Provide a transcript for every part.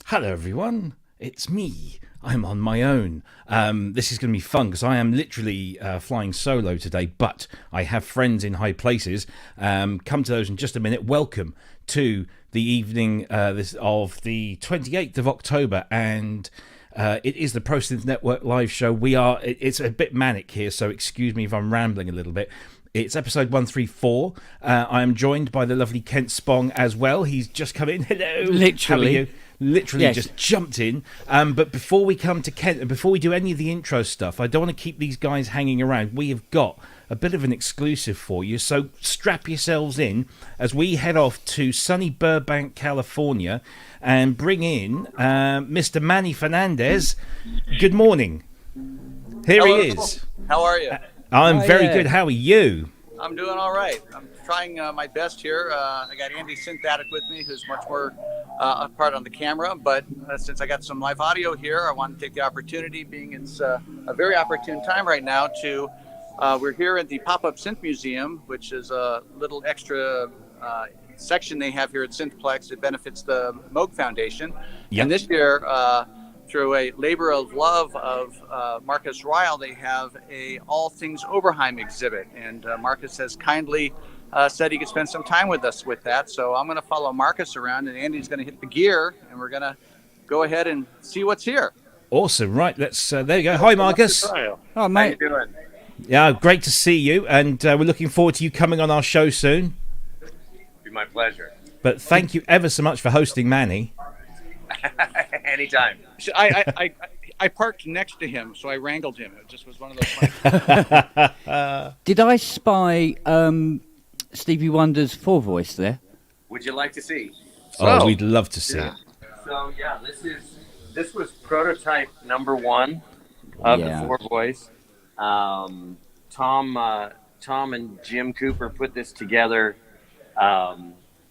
Hello, everyone. It's me. I'm on my own. This is going to be fun because I am literally flying solo today, but I have friends in high places. Come to those in just a minute. Welcome to the evening of the 28th of October, and it is the Pro Synth Network live show. It's a bit manic here, so excuse me if I'm rambling a little bit. It's episode 134. I am joined by the lovely Kent Spong as well. He's just come in. Hello. Literally. How are you? Literally Yes. just jumped in. But before we come to Kent, and before we do any of the intro stuff, I don't want to keep these guys hanging around. We have got a bit of an exclusive for you, so strap yourselves in as we head off to sunny Burbank, California, and bring in Mr. Manny Fernandez. Good morning. Here Hello. he is. How are you? I'm very yeah. good. How are you? I'm doing all right. I'm trying my best here. I got Andy Synthaddict with me, who's much more a part on the camera. But since I got some live audio here, I want to take the opportunity, being it's a very opportune time right now, to we're here at the Pop-Up Synth Museum, which is a little extra section they have here at Synthplex. It benefits the Moog Foundation. Yep. And this year, through a labor of love of Marcus Ryle, they have a All Things Oberheim exhibit, and Marcus has kindly said he could spend some time with us with that. So I'm going to follow Marcus around, and Andy's going to hit the gear, and we're going to go ahead and see what's here. Awesome. Right, let's. There you go. Hi, Marcus. Oh, How mate. you doing? Yeah, great to see you, and we're looking forward to you coming on our show soon. Be my pleasure. But thank you ever so much for hosting Manny. Anytime. I parked next to him, so I wrangled him. It just was one of those. Did I spy Stevie Wonder's four voice there? Would you like to see? Oh, we'd love to see it. So yeah, this was prototype number one of Yeah. the four voice. Tom and Jim Cooper put this together.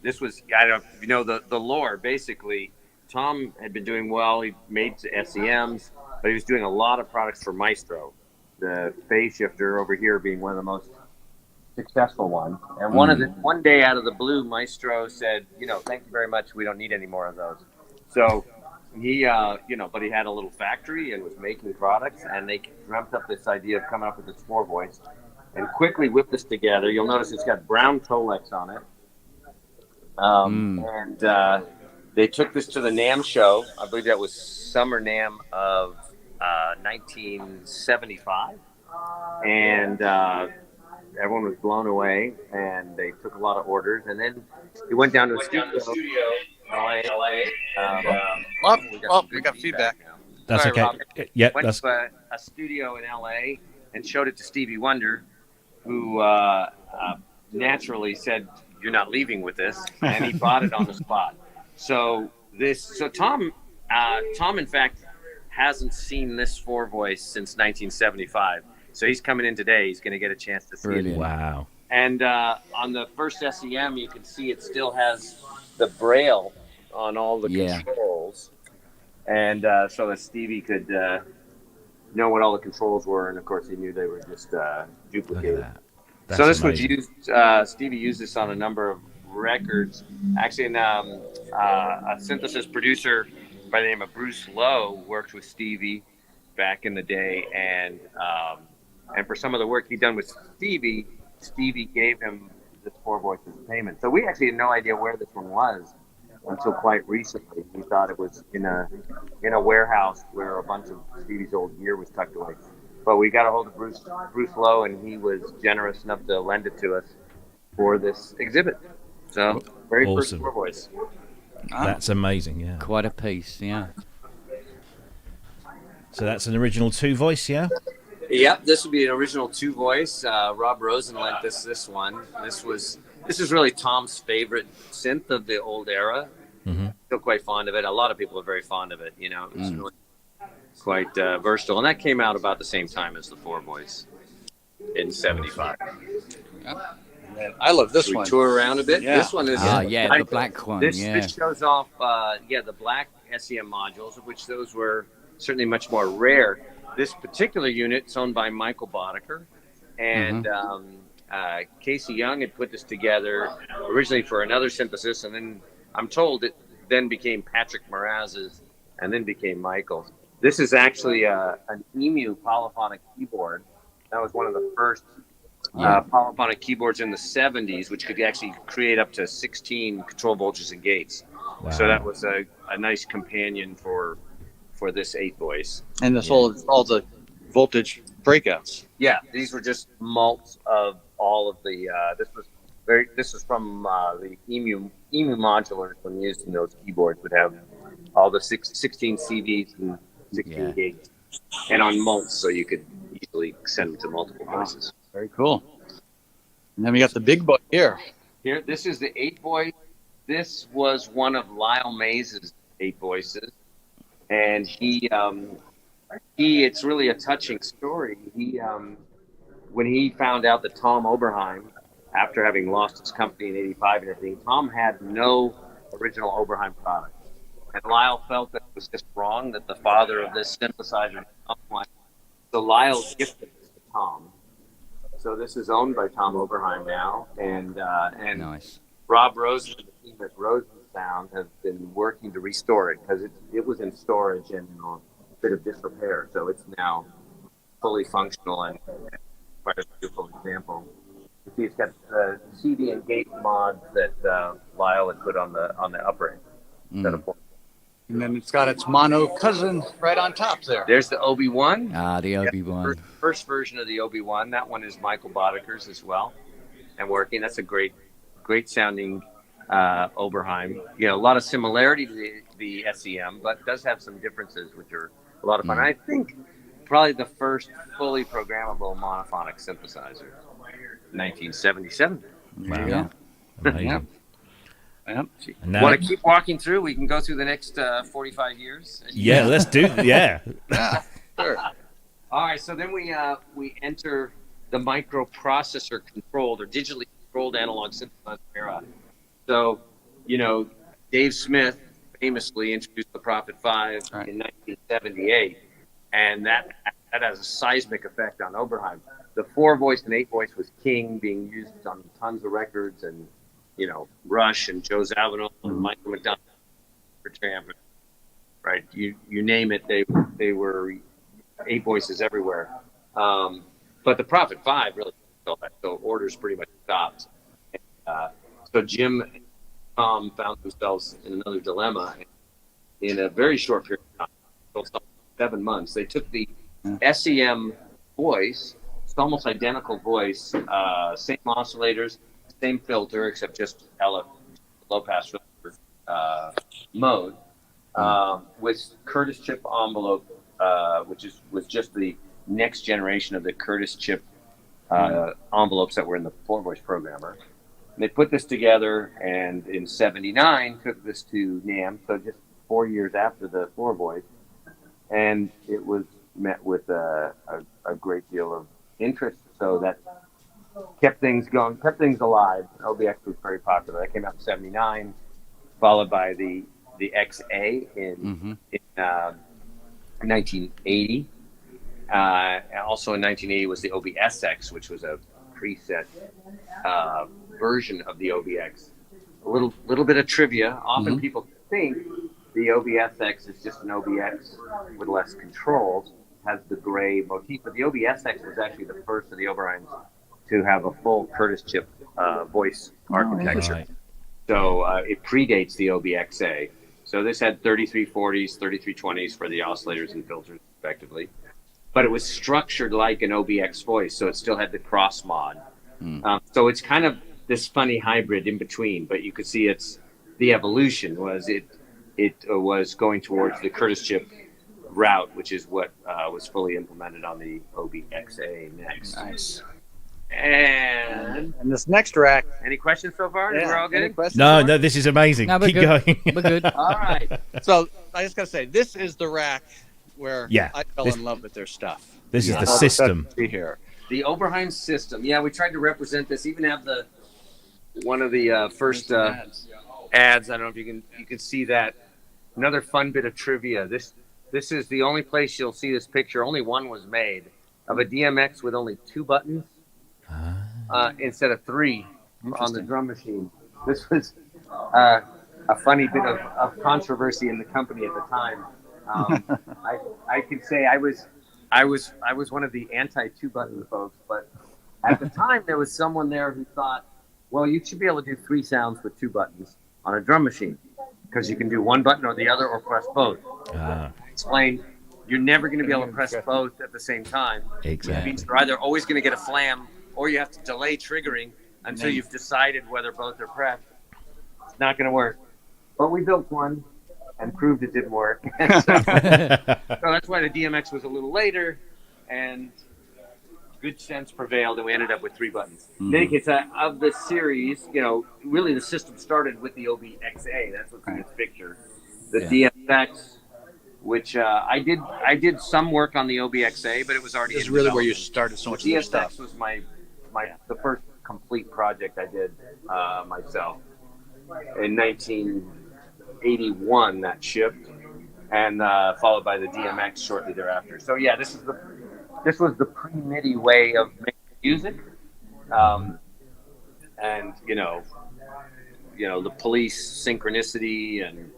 This was, I don't you know the lore basically. Tom had been doing well. He made SEMs, but he was doing a lot of products for Maestro, the phase shifter over here being one of the most successful ones. And one day out of the blue, Maestro said, thank you very much. We don't need any more of those. So he, but he had a little factory and was making products, and they dreamt up this idea of coming up with this four voice and quickly whipped this together. You'll notice it's got brown Tolex on it. And they took this to the NAMM show. I believe that was Summer NAMM of 1975. And everyone was blown away, and they took a lot of orders. And then he went down to a studio in LA. We got feedback. That's Sorry, okay. Rob. Yeah, Went that's to a studio in LA and showed it to Stevie Wonder, who naturally said, "You're not leaving with this," and he bought it on the spot. So Tom, in fact, hasn't seen this four voice since 1975. So he's coming in today. He's going to get a chance to see it. wow. And on the first SEM, you can see it still has the braille on all the controls, and so that Stevie could know what all the controls were. And of course, he knew they were just duplicated. Look at that. So this amazing. was used. Stevie used this on a number of records. Actually, a synthesis producer by the name of Bruce Lowe worked with Stevie back in the day, and for some of the work he'd done with Stevie gave him this four voices payment. So we actually had no idea where this one was until quite recently. We thought it was in a warehouse where a bunch of Stevie's old gear was tucked away. But we got a hold of Bruce Lowe, and he was generous enough to lend it to us for this exhibit. So, very Awesome. first four voice. That's amazing, yeah. Quite a piece, yeah. So that's an original two voice, yeah? Yep, this would be an original two voice. Rob Rosen lent this one. This is really Tom's favorite synth of the old era. Mm-hmm. Still quite fond of it. A lot of people are very fond of it. It was really quite versatile, and that came out about the same time as the four voice in '75. I love this We one. tour around a bit. Yeah. This one is The black one, This yeah. shows off the black SEM modules, of which those were certainly much more rare. This particular unit is owned by Michael Boddicker, and Casey Young had put this together originally for another synthesis, and then I'm told it then became Patrick Moraz's and then became Michael's. This is actually an EMU polyphonic keyboard. That was one of the first polyphonic keyboards in the 70s, which could actually create up to 16 control voltages and gates. Wow. So that was a nice companion for this 8-voice. And this all the voltage breakouts. Yeah, these were just mults of all of the. This was from the EMU modulars when used in those keyboards would have all the 16 CVs and 16 gates, and on mults, so you could easily send them to multiple voices. Very cool. And then we got the big boy here. Here, this is the 8-voice. This was one of Lyle Mays' 8 voices, and he. It's really a touching story. He, when he found out that Tom Oberheim, after having lost his company in '85 and everything, Tom had no original Oberheim product. And Lyle felt that it was just wrong that the father of this synthesizer. So Lyle gifted this to Tom. So this is owned by Tom Oberheim now, and Nice. Rob Rosen and the team at Rosen Sound have been working to restore it because it was in storage and a bit of disrepair. So it's now fully functional and quite a beautiful example. You see, it's got the CD and gate mods that Lyle had put on the upright. And then it's got its mono cousin right on top there. There's the Obi-Wan. The Obi-Wan. First version of the Obi-Wan. That one is Michael Bodeker's as well, and working. That's a great sounding Oberheim. You know, a lot of similarity to the SEM, but does have some differences, which are a lot of fun. I think probably the first fully programmable monophonic synthesizer, 1977. Wow. Yeah. Amazing. Yep. Want to keep walking through? We can go through the next 45 years. Yeah, let's do. Yeah. Sure. All right. So then we enter the microprocessor controlled or digitally controlled analog synthesizer era. So, you know, Dave Smith famously introduced the Prophet 5 in 1978, and that has a seismic effect on Oberheim. The 4-voice and 8-voice was king, being used on tons of records, and you know, Rush and Joe Zawinul and Michael McDonald, right? You name it, they were 8 voices everywhere. But the Prophet 5 really felt that, so orders pretty much stopped. So Jim and Tom found themselves in another dilemma. In a very short period of time, 7 months, they took the SEM voice, it's almost identical voice, same oscillators, same filter, except just low pass filter mode, with Curtis chip envelope, which was just the next generation of the Curtis chip envelopes that were in the 4-voice programmer. And they put this together, and in '79 took this to NAMM, so just 4 years after the 4-voice, and it was met with a great deal of interest. So that kept things going, kept things alive. OBX was very popular. That came out in '79, followed by the XA in 1980. Also in 1980 was the OBSX, which was a preset version of the OBX. A little bit of trivia. Often people think the OBSX is just an OBX with less controls, has the gray motif, but the OBSX was actually the first of the Oberheims to have a full Curtis chip voice architecture. Right. So it predates the OBXA. So this had 3340s, 3320s for the oscillators and filters, respectively. But it was structured like an OBX voice, so it still had the cross mod. So it's kind of this funny hybrid in between, but you could see the evolution was it was going towards the Curtis chip route, which is what was fully implemented on the OBXA next. Nice. And this next rack. Any questions so far? Yeah. We're all good? No, this is amazing. No, we're Keep good. going. We're good. All right. So I just gotta say, this is the rack where I fell in love with their stuff. This is the All system. stuff here. The Oberheim system. Yeah, we tried to represent this. Even have one of the first ads. I don't know if you can see that. Another fun bit of trivia. This is the only place you'll see this picture. Only one was made of a DMX with only 2 buttons instead of 3 on the drum machine. This was a funny bit of controversy in the company at the time. I could say I was one of the anti 2-button folks, but at the time there was someone there who thought, well, you should be able to do 3 sounds with 2 buttons on a drum machine because you can do 1 button or the other or press both. I explained, you're never going to be able to press both at the same time. Exactly. Which means you're either always going to get a flam or you have to delay triggering until you've decided whether both are pressed. It's not going to work. But we built one and proved it didn't work. So that's why the DMX was a little later, and good sense prevailed, and we ended up with 3 buttons. In any case, of the series, really the system started with the OBXA. That's what's in this picture. The DFX, which I did some work on the OBXA, but it was already. This is really where you started so much of your stuff. DFX was the first complete project I did myself. In 1981, that shipped, and followed by the DMX shortly thereafter. So yeah, this was the pre-MIDI way of making music, and the Police synchronicity and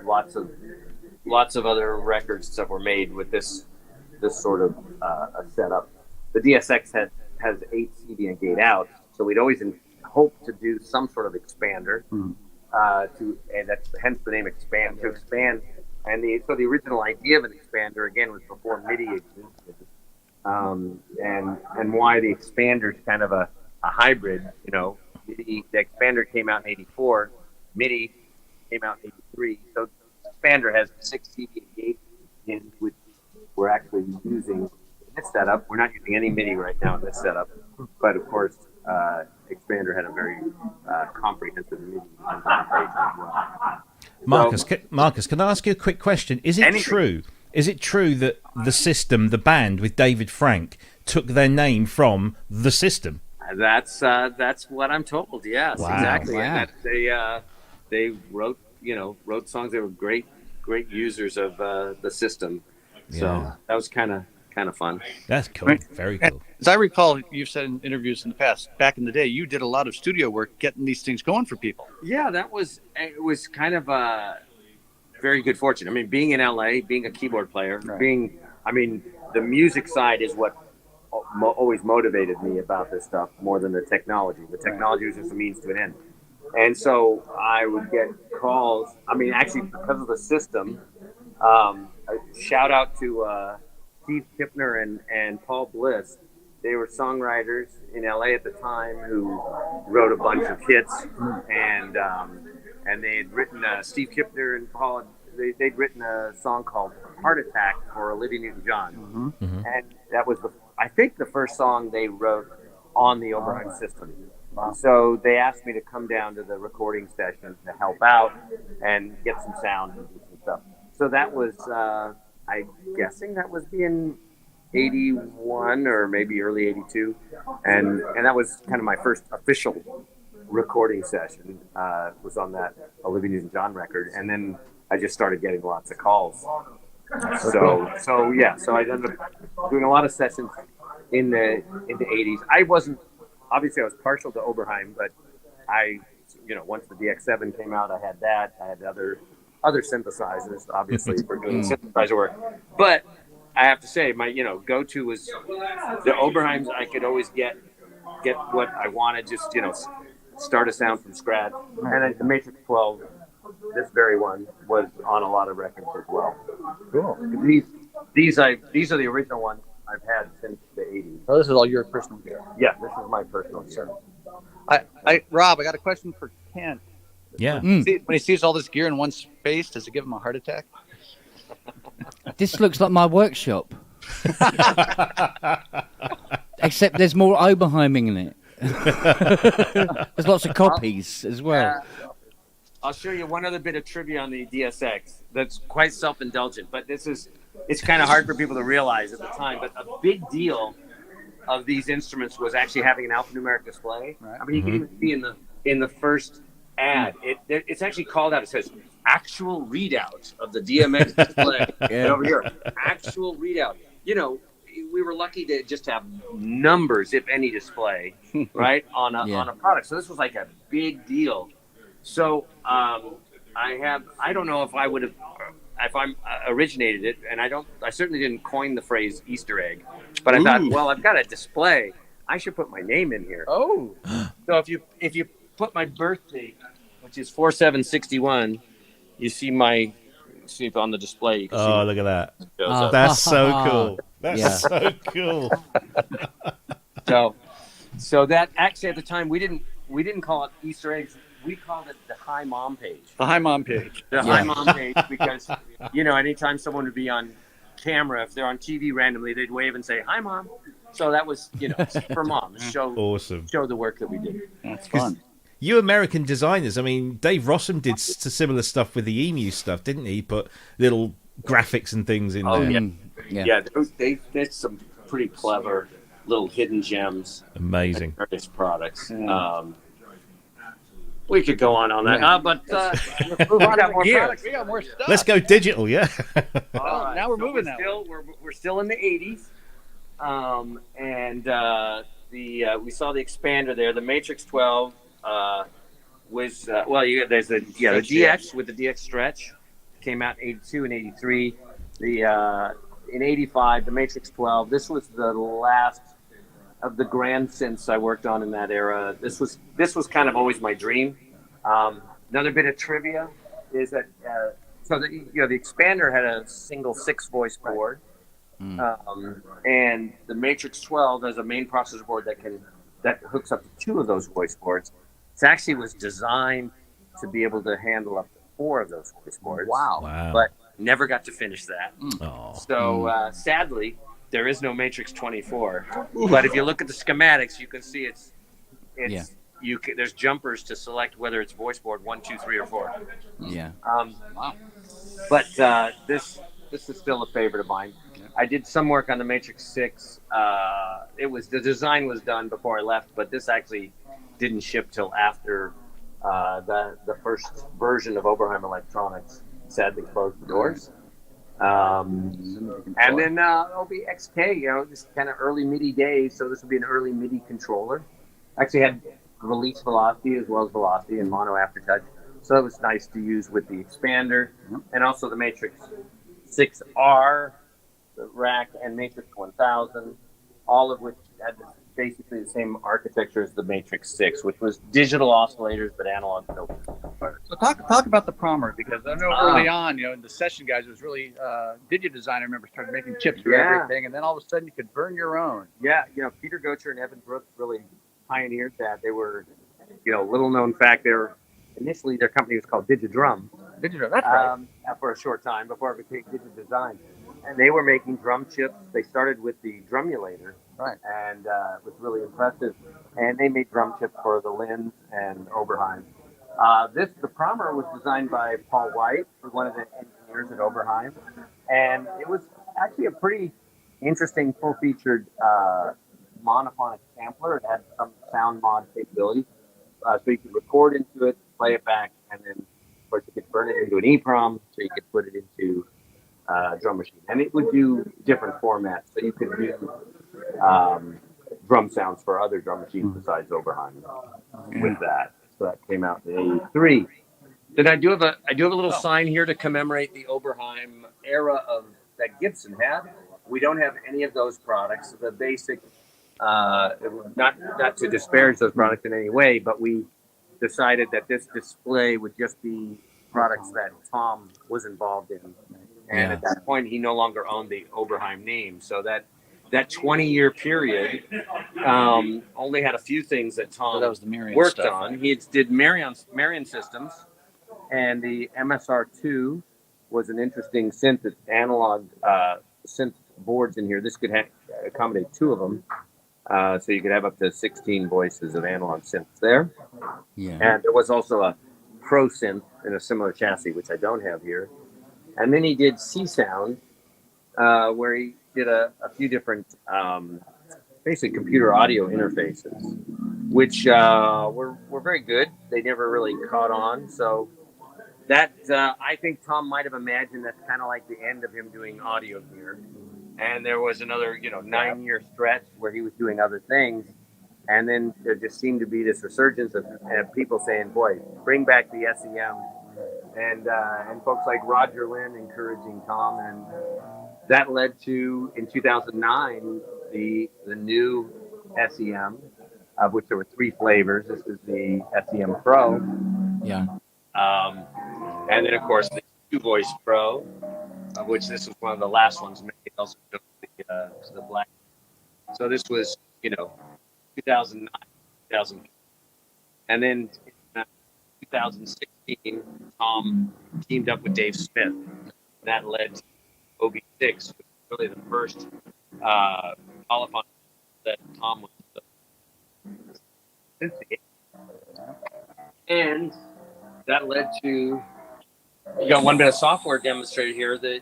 lots of other records that were made with this sort of a setup. The DSX has 8 CD and gate out, so we'd always hope to do some sort of expander, and that's hence the name expand, to expand. And so the original idea of an expander again was before MIDI existed, and why the expander is kind of a hybrid. The expander came out in '84, MIDI came out in '83. So the expander has 6 CD and gate in, which we're actually using in this setup. We're not using any MIDI right now in this setup, but of course. Expander had a very comprehensive MIDI implementation as well. Marcus, can I ask you a quick question? Is it true that the System, the band with David Frank, took their name from the System? That's what I'm told. Yes, wow. Exactly. Wow. And they wrote songs. They were great users of the System. So that was kind of fun. That's cool. Right. Very cool. As I recall, you've said in interviews in the past, back in the day, you did a lot of studio work getting these things going for people. Yeah, it was kind of a very good fortune. I mean, being in LA, being a keyboard player, the music side is what always motivated me about this stuff more than the technology. The technology was just a means to an end. And so I would get calls. I mean, actually, because of the System, a shout out to Steve Kipner and Paul Bliss. They were songwriters in LA at the time who wrote a bunch of hits, and they had written Steve Kipner and Paul. They'd written a song called "Heart Attack" for Olivia Newton-John, and that was I think the first song they wrote on the Oberheim System. So they asked me to come down to the recording session to help out and get some sound and do some stuff. So that was. I'm guessing that was in 81 or maybe early 82. And that was kind of my first official recording session, was on that Olivia Newton-John record. And then I just started getting lots of calls. So I ended up doing a lot of sessions in the 80s. I was partial to Oberheim, but once the DX7 came out, I had that. I had other synthesizers, obviously, for doing synthesizer work. But I have to say, my go-to was the Oberheims. I could always get what I wanted, just start a sound from scratch. And then the Matrix 12, this very one, was on a lot of records as well. Cool. These are the original ones I've had since the 80s. Oh, this is all your personal gear. Yeah, this is my personal gear. Rob, I got a question for Ken. Yeah. When he sees all this gear in one space, does it give him a heart attack? This looks like my workshop. Except there's more Oberheiming in it. There's lots of copies as well. I'll show you one other bit of trivia on the DSX that's quite self-indulgent, but it's kind of hard for people to realize at the time, but a big deal of these instruments was actually having an alphanumeric display. Right. I mean, you can even see in the first ad, it's actually called out. It says actual readout of the DMX display. And over here, actual readout. We were lucky to just have numbers, if any, display right on a product. So this was like a big deal. So I don't know if I would have originated it, and I certainly didn't coin the phrase Easter egg, but I thought, well, I've got a display. I should put my name in here. Oh, So if you put my birth date, which is 4/7/61, you see on the display. You can see Oh, look at that. shows up. That's so cool. That's Yeah. so cool. So that actually at the time we didn't call it Easter eggs. We called it the Hi Mom page. the Hi Mom page. The Hi Mom page, because anytime someone would be on camera, if they're on TV randomly, they'd wave and say Hi Mom. So that was for Mom, Awesome. show the work that we did. That's fun. You American designers, I mean, Dave Rossum did similar stuff with the Emu stuff, didn't he? Put little graphics and things in there. Yeah, they did some pretty clever little hidden gems. Amazing. Various products. We could go on that, but we got more products. We got more stuff. Let's go digital, yeah. All right, now we're moving that way. We're still in the 80s, and we saw the expander there. The Matrix 12 was there's the DX with the DX stretch came out in 82 and 83. In 85, the Matrix 12. This was the last of the grand synths I worked on in that era. This was kind of always my dream. Another bit of trivia is that the expander had a single 6-voice board, and the Matrix 12 has a main processor board that hooks up to 2 of those voice boards. It actually was designed to be able to handle up to 4 of those voice boards. Wow. But never got to finish that. Oh. So sadly, there is no Matrix 24. But if you look at the schematics, you can see there's jumpers to select whether it's voice board 1, 2, 3, or 4. Yeah. But this is still a favorite of mine. I did some work on the Matrix 6. The design was done before I left, but this actually didn't ship till after the first version of Oberheim Electronics sadly closed the doors. And then it'll be XK, this kind of early MIDI days, so this will be an early MIDI controller. Actually had release velocity as well as velocity and mono aftertouch, so it was nice to use with the expander, and also the Matrix 6R, the rack, and Matrix 1000, all of which had basically the same architecture as the Matrix 6, which was digital oscillators but analog filters. So talk about the Prommer, because I know early on, in the session guys, it was really DigiDesign. I remember started making chips for everything, and then all of a sudden you could burn your own. Yeah, Peter Gocher and Evan Brooks really pioneered that. They were, little known fact, initially their company was called DigiDrum. DigiDrum, that's right. For a short time before it became DigiDesign. And they were making drum chips. They started with the Drumulator. Right. And it was really impressive. And they made drum chips for the Linz and Oberheim. The Prommer was designed by Paul White, one of the engineers at Oberheim. And it was actually a pretty interesting full-featured monophonic sampler. It had some sound mod capability. So you could record into it, play it back, and then, of course, you could burn it into an EEPROM, so you could put it into drum machine. And it would do different formats. So you could do drum sounds for other drum machines besides Oberheim with that. So that came out in 83. Then I do have a little sign here to commemorate the Oberheim era that Gibson had. We don't have any of those products. The basic, not to disparage those products in any way, but we decided that this display would just be products that Tom was involved in. And at that point, he no longer owned the Oberheim name. So that 20-year period only had a few things that Tom that was the Marion worked stuff, on. right? He did Marion systems, and the MSR2 was an interesting synth, analog synth boards in here. This could accommodate 2 of them. So you could have up to 16 voices of analog synths there. Yeah. And there was also a Pro synth in a similar chassis, which I don't have here. And then he did C-Sound, where he did a few different basic computer audio interfaces, which were very good. They never really caught on. So that, I think Tom might have imagined that's kind of like the end of him doing audio gear. And there was another, 9-year stretch where he was doing other things. And then there just seemed to be this resurgence of people saying, boy, bring back the SEM and folks like Roger Lynn encouraging Tom, and that led to, in 2009, the new SEM, of which there were 3 flavors. This is the SEM Pro. Yeah. And then, of course, the 2-voice Pro, of which this was one of the last ones made. Also, the black. So this was, 2009, 2000. And then in 2016, Tom teamed up with Dave Smith. That led to OB6, which was really the first polyphonic that Tom was the and that led to, you got one bit of software demonstrated here that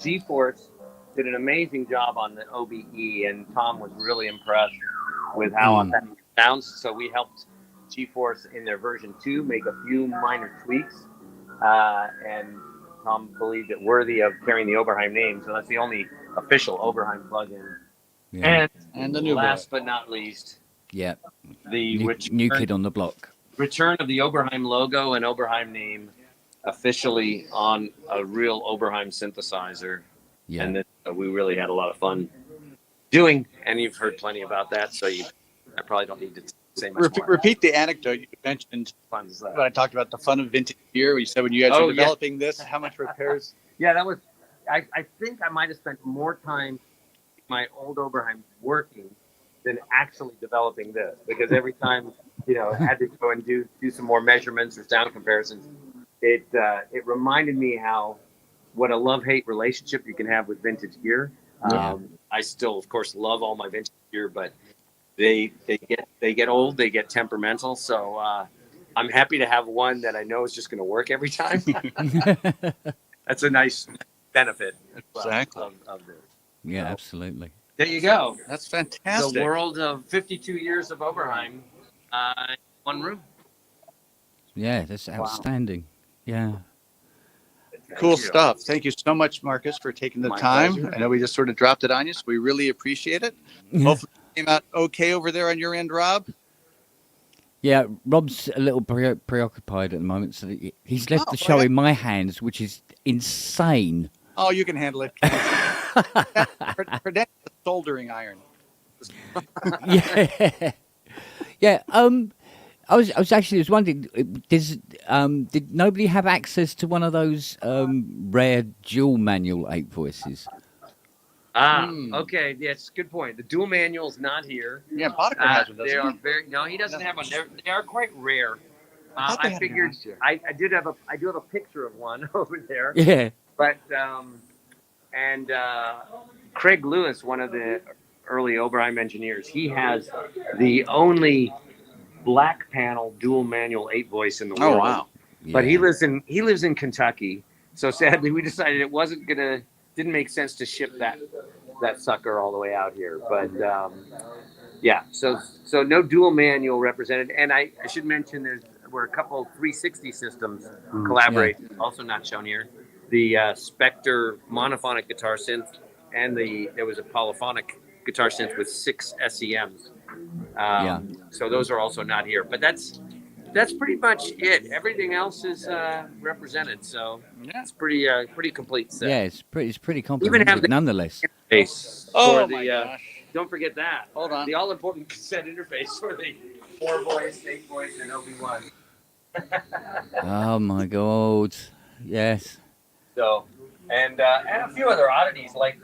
G-Force did an amazing job on the OBE, and Tom was really impressed with how authentic it sounds. So we helped G-Force in their version 2 make a few minor tweaks, and Tom believed it worthy of carrying the Oberheim name. So that's the only official Oberheim plugin. Yeah. And the new last but not least, Yeah. the New kid on the block. return of the Oberheim logo and Oberheim name officially on a real Oberheim synthesizer. Yeah. And that we really had a lot of fun doing, and you've heard plenty about that, so I probably don't need to say much more. Repeat the anecdote you mentioned Fun is that? when I talked about the fun of vintage gear. You said when you guys were developing this, how much repairs? Yeah, that was. I think I might have spent more time in my old Oberheim working than actually developing this, because every time I had to go and do some more measurements or sound comparisons, it reminded me what a love-hate relationship you can have with vintage gear. I still, of course, love all my vintage gear, but they get old, they get temperamental. So I'm happy to have one that I know is just going to work every time. That's a nice benefit Exactly. of this. Yeah, absolutely. There you go. That's fantastic. The world of 52 years of Oberheim in one room. Yeah, that's outstanding. Yeah. Cool stuff. Thank you so much, Marcus, for taking the My time. pleasure. I know we just sort of dropped it on you, so we really appreciate it. Hopefully it came out okay over there on your end, Rob. Yeah, Rob's a little preoccupied at the moment, so he's left the show in my hands, which is insane. Oh, you can handle it. Prevent the soldering iron. Yeah. Yeah. I was actually wondering, did nobody have access to one of those rare dual manual 8 voices? Okay. Yes, good point. The dual manual's not here. Yeah, Boddicker has one, They doesn't are he? very. No, he doesn't have one. They are quite rare. thought they I had figured one last year. I do have a picture of one over there. Yeah. But Craig Lewis, one of the early Oberheim engineers, he has the only black panel dual manual 8 voice in the world. Oh, wow. But he lives in Kentucky, so sadly we decided it didn't make sense to ship that sucker all the way out here. But yeah, so no dual manual represented. And I should mention there were a couple 360 systems collaborate, also not shown here. The Spectre monophonic guitar synth, and there was a polyphonic guitar synth with 6 SEMs. So those are also not here. But that's pretty much it. Everything else is represented. So it's pretty complete set. Yeah, it's pretty complicated, have the- nonetheless. Interface Oh, for my the, gosh. don't forget that. Hold on. The all-important cassette interface for the 4-voice, 8-voice, and OB1. Oh my God. Yes. So, and a few other oddities like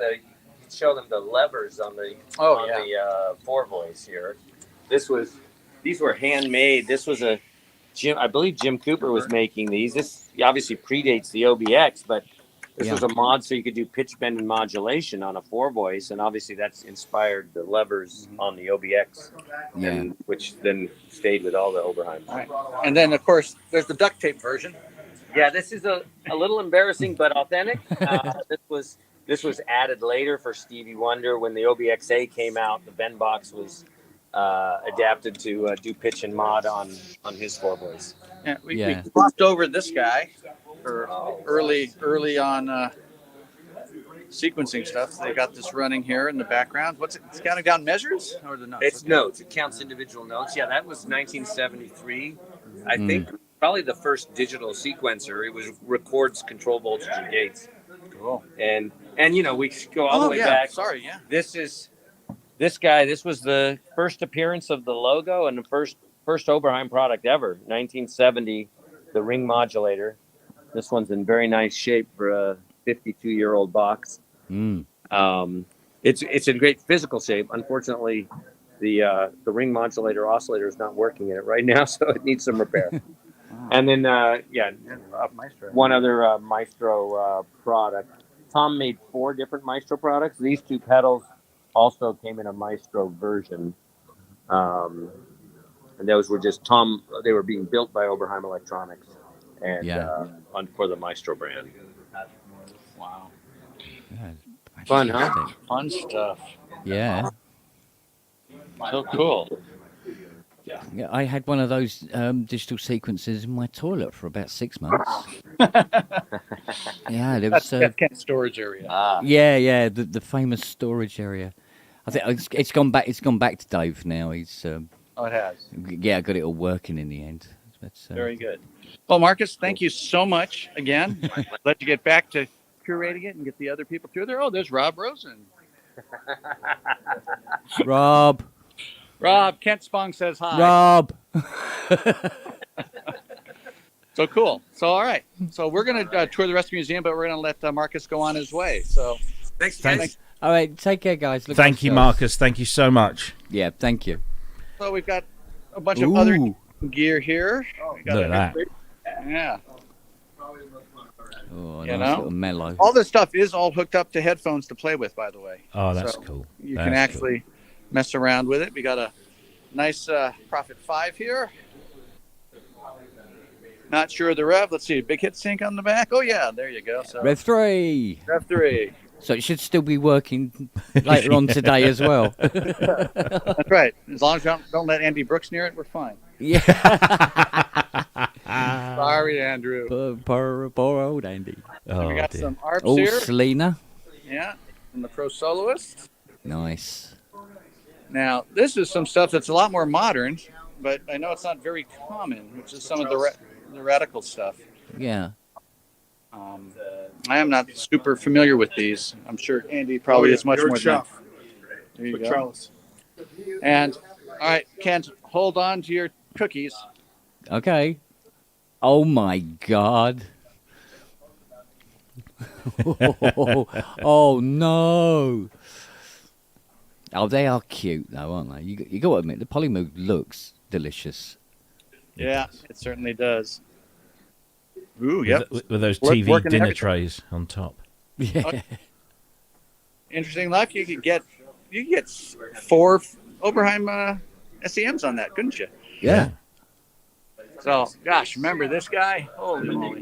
show them the levers on the 4-voice here. These were handmade. This was I believe Jim Cooper was making these. This obviously predates the OBX, but this was a mod so you could do pitch bend and modulation on a 4-voice, and obviously that's inspired the levers on the OBX, which then stayed with all the Oberheim. Right. And then, of course, there's the duct tape version. Yeah, this is a little embarrassing but authentic. This was added later for Stevie Wonder when the OBXA came out. The bend box was adapted to do pitch and mod on his 4-voice. Yeah, we glossed over this guy for early on sequencing stuff. They got this running here in the background. What's it? It's counting down measures or the notes? It's notes. It counts individual notes. Yeah, that was 1973. I think probably the first digital sequencer. It was records control voltage and gates. Cool. And you know, we go all the way back. Sorry, yeah. This guy. This was the first appearance of the logo and the first Oberheim product ever. 1970, the ring modulator. This one's in very nice shape for a 52-year-old box. It's in great physical shape. Unfortunately, the ring modulator oscillator is not working in it right now, so it needs some repair. And then one other Maestro product. Tom made 4 different Maestro products. These 2 pedals also came in a Maestro version, and those were just Tom. They were being built by Oberheim Electronics, and for the Maestro brand. Wow. Yeah, Fun, huh? Fun stuff. Yeah. So cool. Yeah, I had one of those digital sequences in my toilet for about 6 months. Yeah, there was. That's Kent's storage area. Yeah, the famous storage area. I think it's gone back. It's gone back to Dave now. He's. Oh, it has. Yeah, I got it all working in the end. But, Very good. Well, Marcus, thank you so much again. Let you get back to curating it and get the other people through there. Oh, there's Rob Rosen. Rob, Kent Spong says hi. Rob. So cool. So, all right. So we're going to tour the rest of the museum, but we're going to let Marcus go on his way. So Thanks. All right, take care, guys. Look Thank you, Marcus. Thank you so much. Yeah, thank you. So we've got a bunch of other gear here. Look at that. Yeah. Oh, You nice know? little mellow. All this stuff is all hooked up to headphones to play with, by the way. Oh, that's So cool. You That's can actually mess around with it. We got a nice Prophet 5 here. Not sure of the rev. Let's see. Big hit sync on the back. Oh, yeah. There you go. So Rev 3. Rev 3. So it should still be working later on today as well. That's right. As long as you don't let Andy Brooks near it, we're fine. Yeah. Sorry, Andrew. Poor old Andy. Oh, We got dear. some ARPs Oh, here. Selena. Yeah. From the Pro Soloist. Nice. Now, this is some stuff that's a lot more modern, but I know it's not very common, which is some of the radical stuff. Yeah. I am not super familiar with these. I'm sure Andy probably is much more than. There you go. Charles. And, all right, Kent, hold on to your cookies. Okay. Oh my God. Oh no. Oh, they are cute though, aren't they? You got to admit, the Polymoog looks delicious. Yeah, it certainly does. Ooh, yep. With those Work- TV working dinner everything. trays on top. Yeah. Interesting enough, you could get 4 Oberheim SEMs on that, couldn't you? Yeah. So, gosh, remember this guy? Holy moly.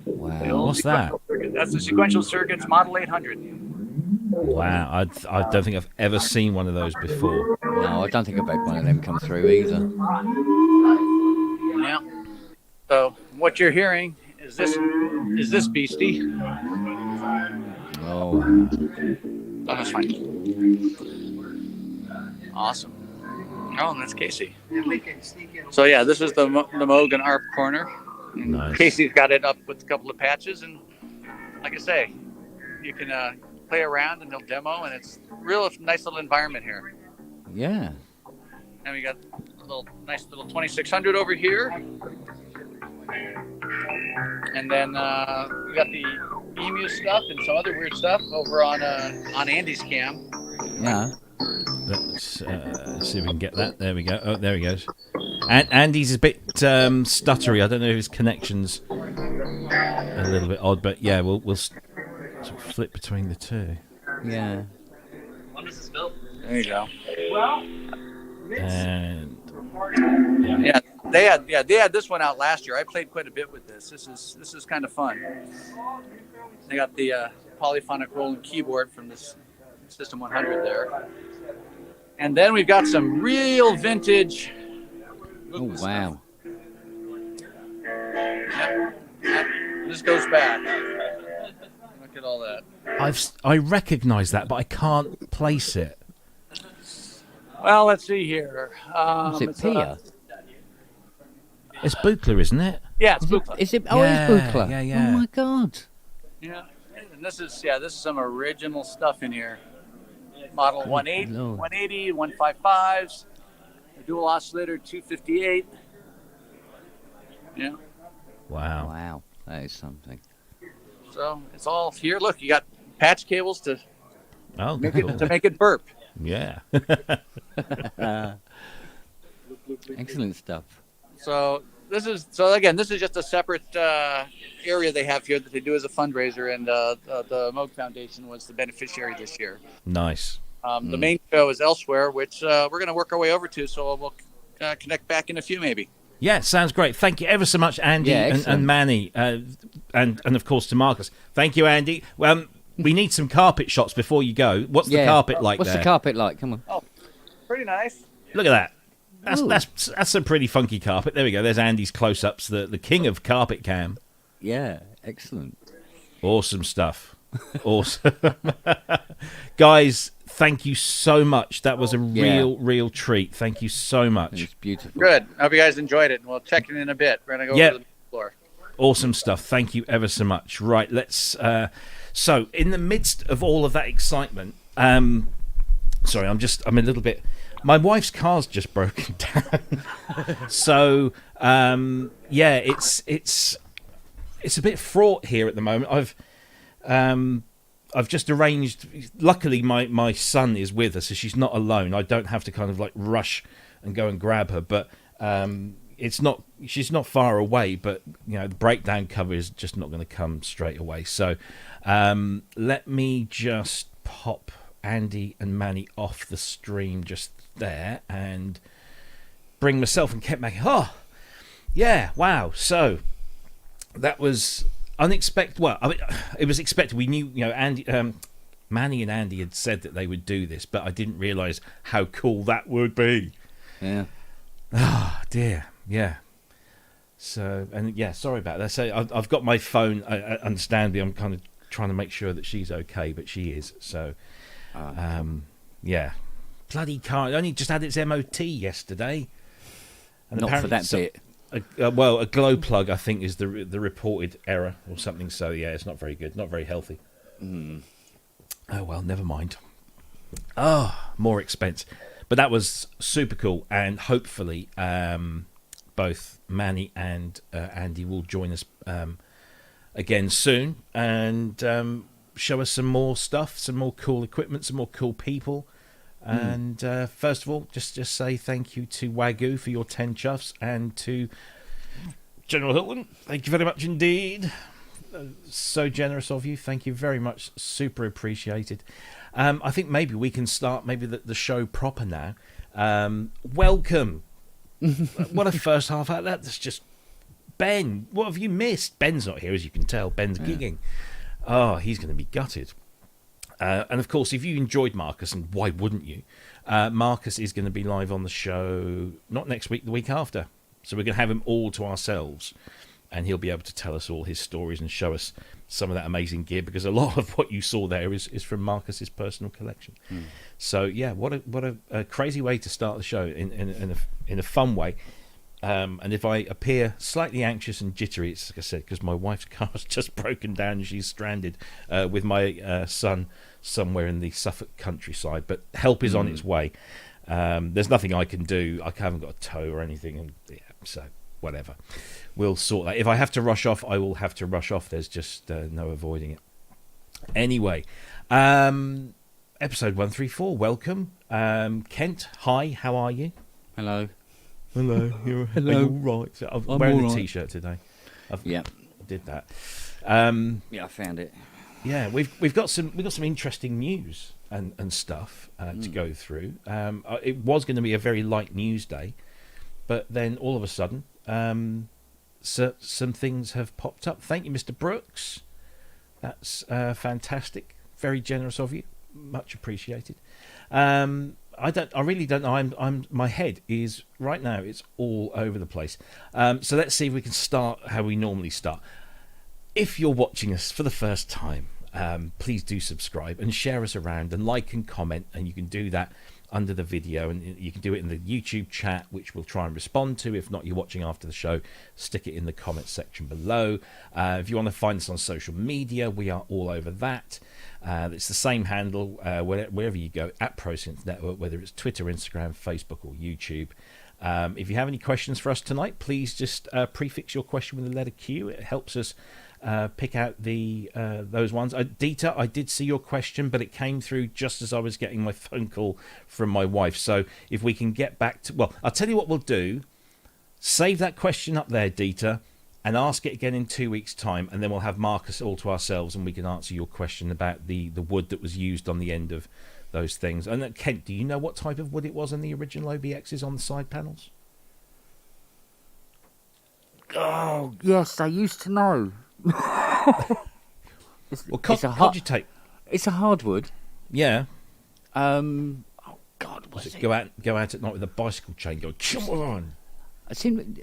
Wow. What's that? That's the Sequential Circuits Model 800. Wow, I don't think I've ever seen one of those before. No, I don't think I've had one of them come through either. Yeah. So, what you're hearing is this beastie. Oh. Oh, that's fine. Awesome. Oh, and that's Casey. So yeah, this is the Moog and ARP corner. And Nice. Casey's got it up with a couple of patches, and like I say, you can play around and they'll demo, and it's nice little environment here. Yeah. And we got a nice little 2600 over here, and then we got the Emu stuff and some other weird stuff over on Andy's cam. Yeah. Let's see if we can get that. There we go. Oh, there he goes. And Andy's a bit stuttery. I don't know if his connection's a little bit odd, but yeah, we'll sort of flip between the two. Yeah. There you go. And Yeah, they had this one out last year. I played quite a bit with this. This is kind of fun. They got the polyphonic rolling keyboard from this System 100 there, and then we've got some real vintage. Oh wow. Yep. This goes back. Look at all that. I recognise that, but I can't place it. Well, let's see here. Is it Pia? It's Buchla, isn't it? Yeah, it's Moog-Koussa. Is it? Oh, Yeah, it's Buchla. yeah, yeah. Oh my God. Yeah, and this is some original stuff in here. Model 180, Lord. 180, 155s, a dual oscillator 258. Yeah, Wow. Wow, that is something. so it's all here. Look, you got patch cables to Oh, make cool. it to make it burp. Yeah. Excellent stuff. So this is just a separate area they have here that they do as a fundraiser, and the Moog Foundation was the beneficiary this year. Nice. The main show is elsewhere, which we're going to work our way over to, so we'll connect back in a few maybe. Yeah, sounds great. Thank you ever so much, Andy Yeah, and Manny, and of course to Marcus. Thank you, Andy. We need some carpet shots before you go. What's the carpet like What's there? the carpet like? Come on. Oh, pretty nice. Look at that. Ooh. That's a pretty funky carpet. There we go. There's Andy's close-ups, the king of carpet cam. Yeah, excellent. Awesome stuff. Awesome. Guys, thank you so much. That was a real treat. Thank you so much. It's beautiful. Good. I hope you guys enjoyed it, and we'll check in a bit. We're going to go over to the floor. Awesome stuff. Thank you ever so much. Right, let's... so, in the midst of all of that excitement... sorry, I'm a little bit... My wife's car's just broken down. So, it's a bit fraught here at the moment. I've just arranged... Luckily, my son is with her, so she's not alone. I don't have to kind of like rush and go and grab her, but... she's not far away, but the breakdown cover is just not going to come straight away. So let me just pop Andy and Manny off the stream just there and bring myself and Kent back. Oh, yeah, wow. So that was unexpected. Well, I mean, it was expected. We knew, Andy, Manny and Andy had said that they would do this, but I didn't realise how cool that would be. Yeah. Oh, dear. Yeah. So, and yeah, sorry about that. So I've got my phone. Understandably, I'm kind of trying to make sure that she's okay, but she is. So, yeah. Bloody car. It only just had its MOT yesterday. And Not for that bit. A glow plug, I think, is the reported error or something. So, yeah, it's not very good. Not very healthy. Oh, well, never mind. Oh, more expense. But that was super cool, and hopefully both Manny and Andy will join us again soon and show us some more stuff, some more cool equipment, some more cool people. And first of all, just say thank you to Wagyu for your 10 chuffs, and to General Hilton. Thank you very much indeed. So generous of you. Thank you very much. Super appreciated. I think maybe we can start the show proper now. Welcome. What a first half out. That's just Ben. What have you missed? Ben's not here, as you can tell. Ben's gigging. Oh, he's going to be gutted. And of course, if you enjoyed Marcus, and why wouldn't you? Marcus is going to be live on the show, not next week, the week after. So we're going to have him all to ourselves, and he'll be able to tell us all his stories and show us some of that amazing gear, because a lot of what you saw there is from Marcus's personal collection. So yeah, what a crazy way to start the show in a fun way. And if I appear slightly anxious and jittery, it's like I said, because my wife's car's just broken down and she's stranded with my son somewhere in the Suffolk countryside. But help is on its way. There's nothing I can do. I haven't got a tow or anything, and so whatever. We'll sort that. If I have to rush off, I will have to rush off. There's just no avoiding it. Anyway, episode 134. Welcome, Kent. Hi, how are you? Hello. Hello. Are you all right? So I'm wearing a t-shirt today. I did that. Yeah, I found it. Yeah, we've got some interesting news and stuff to go through. It was going to be a very light news day, but then all of a sudden, some things have popped up. Thank you, Mr. Brooks. That's fantastic. Very generous of you. Much appreciated. I really don't know. My head is right now. It's all over the place. So let's see if we can start how we normally start. If you're watching us for the first time, please do subscribe and share us around and like and comment. And you can do that under the video, and you can do it in the YouTube chat, which we'll try and respond to. If not, you're watching after the show, stick it in the comments section below. If you want to find us on social media, we are all over that. It's the same handle wherever you go, at ProSynth Network, whether it's Twitter, Instagram, Facebook, or YouTube. If you have any questions for us tonight, please just prefix your question with the letter Q. It helps us pick out those ones. Dita, I did see your question, but it came through just as I was getting my phone call from my wife. So if we can get back to... Well, I'll tell you what we'll do. Save that question up there, Dita, and ask it again in 2 weeks' time, and then we'll have Marcus all to ourselves, and we can answer your question about the wood that was used on the end of those things. And Kent, do you know what type of wood it was in the original OBXs on the side panels? Oh, yes, I used to know. Cogitate. It's a hardwood. Yeah. Oh God, what's it? Go out at night with a bicycle chain. Go, come on. I seem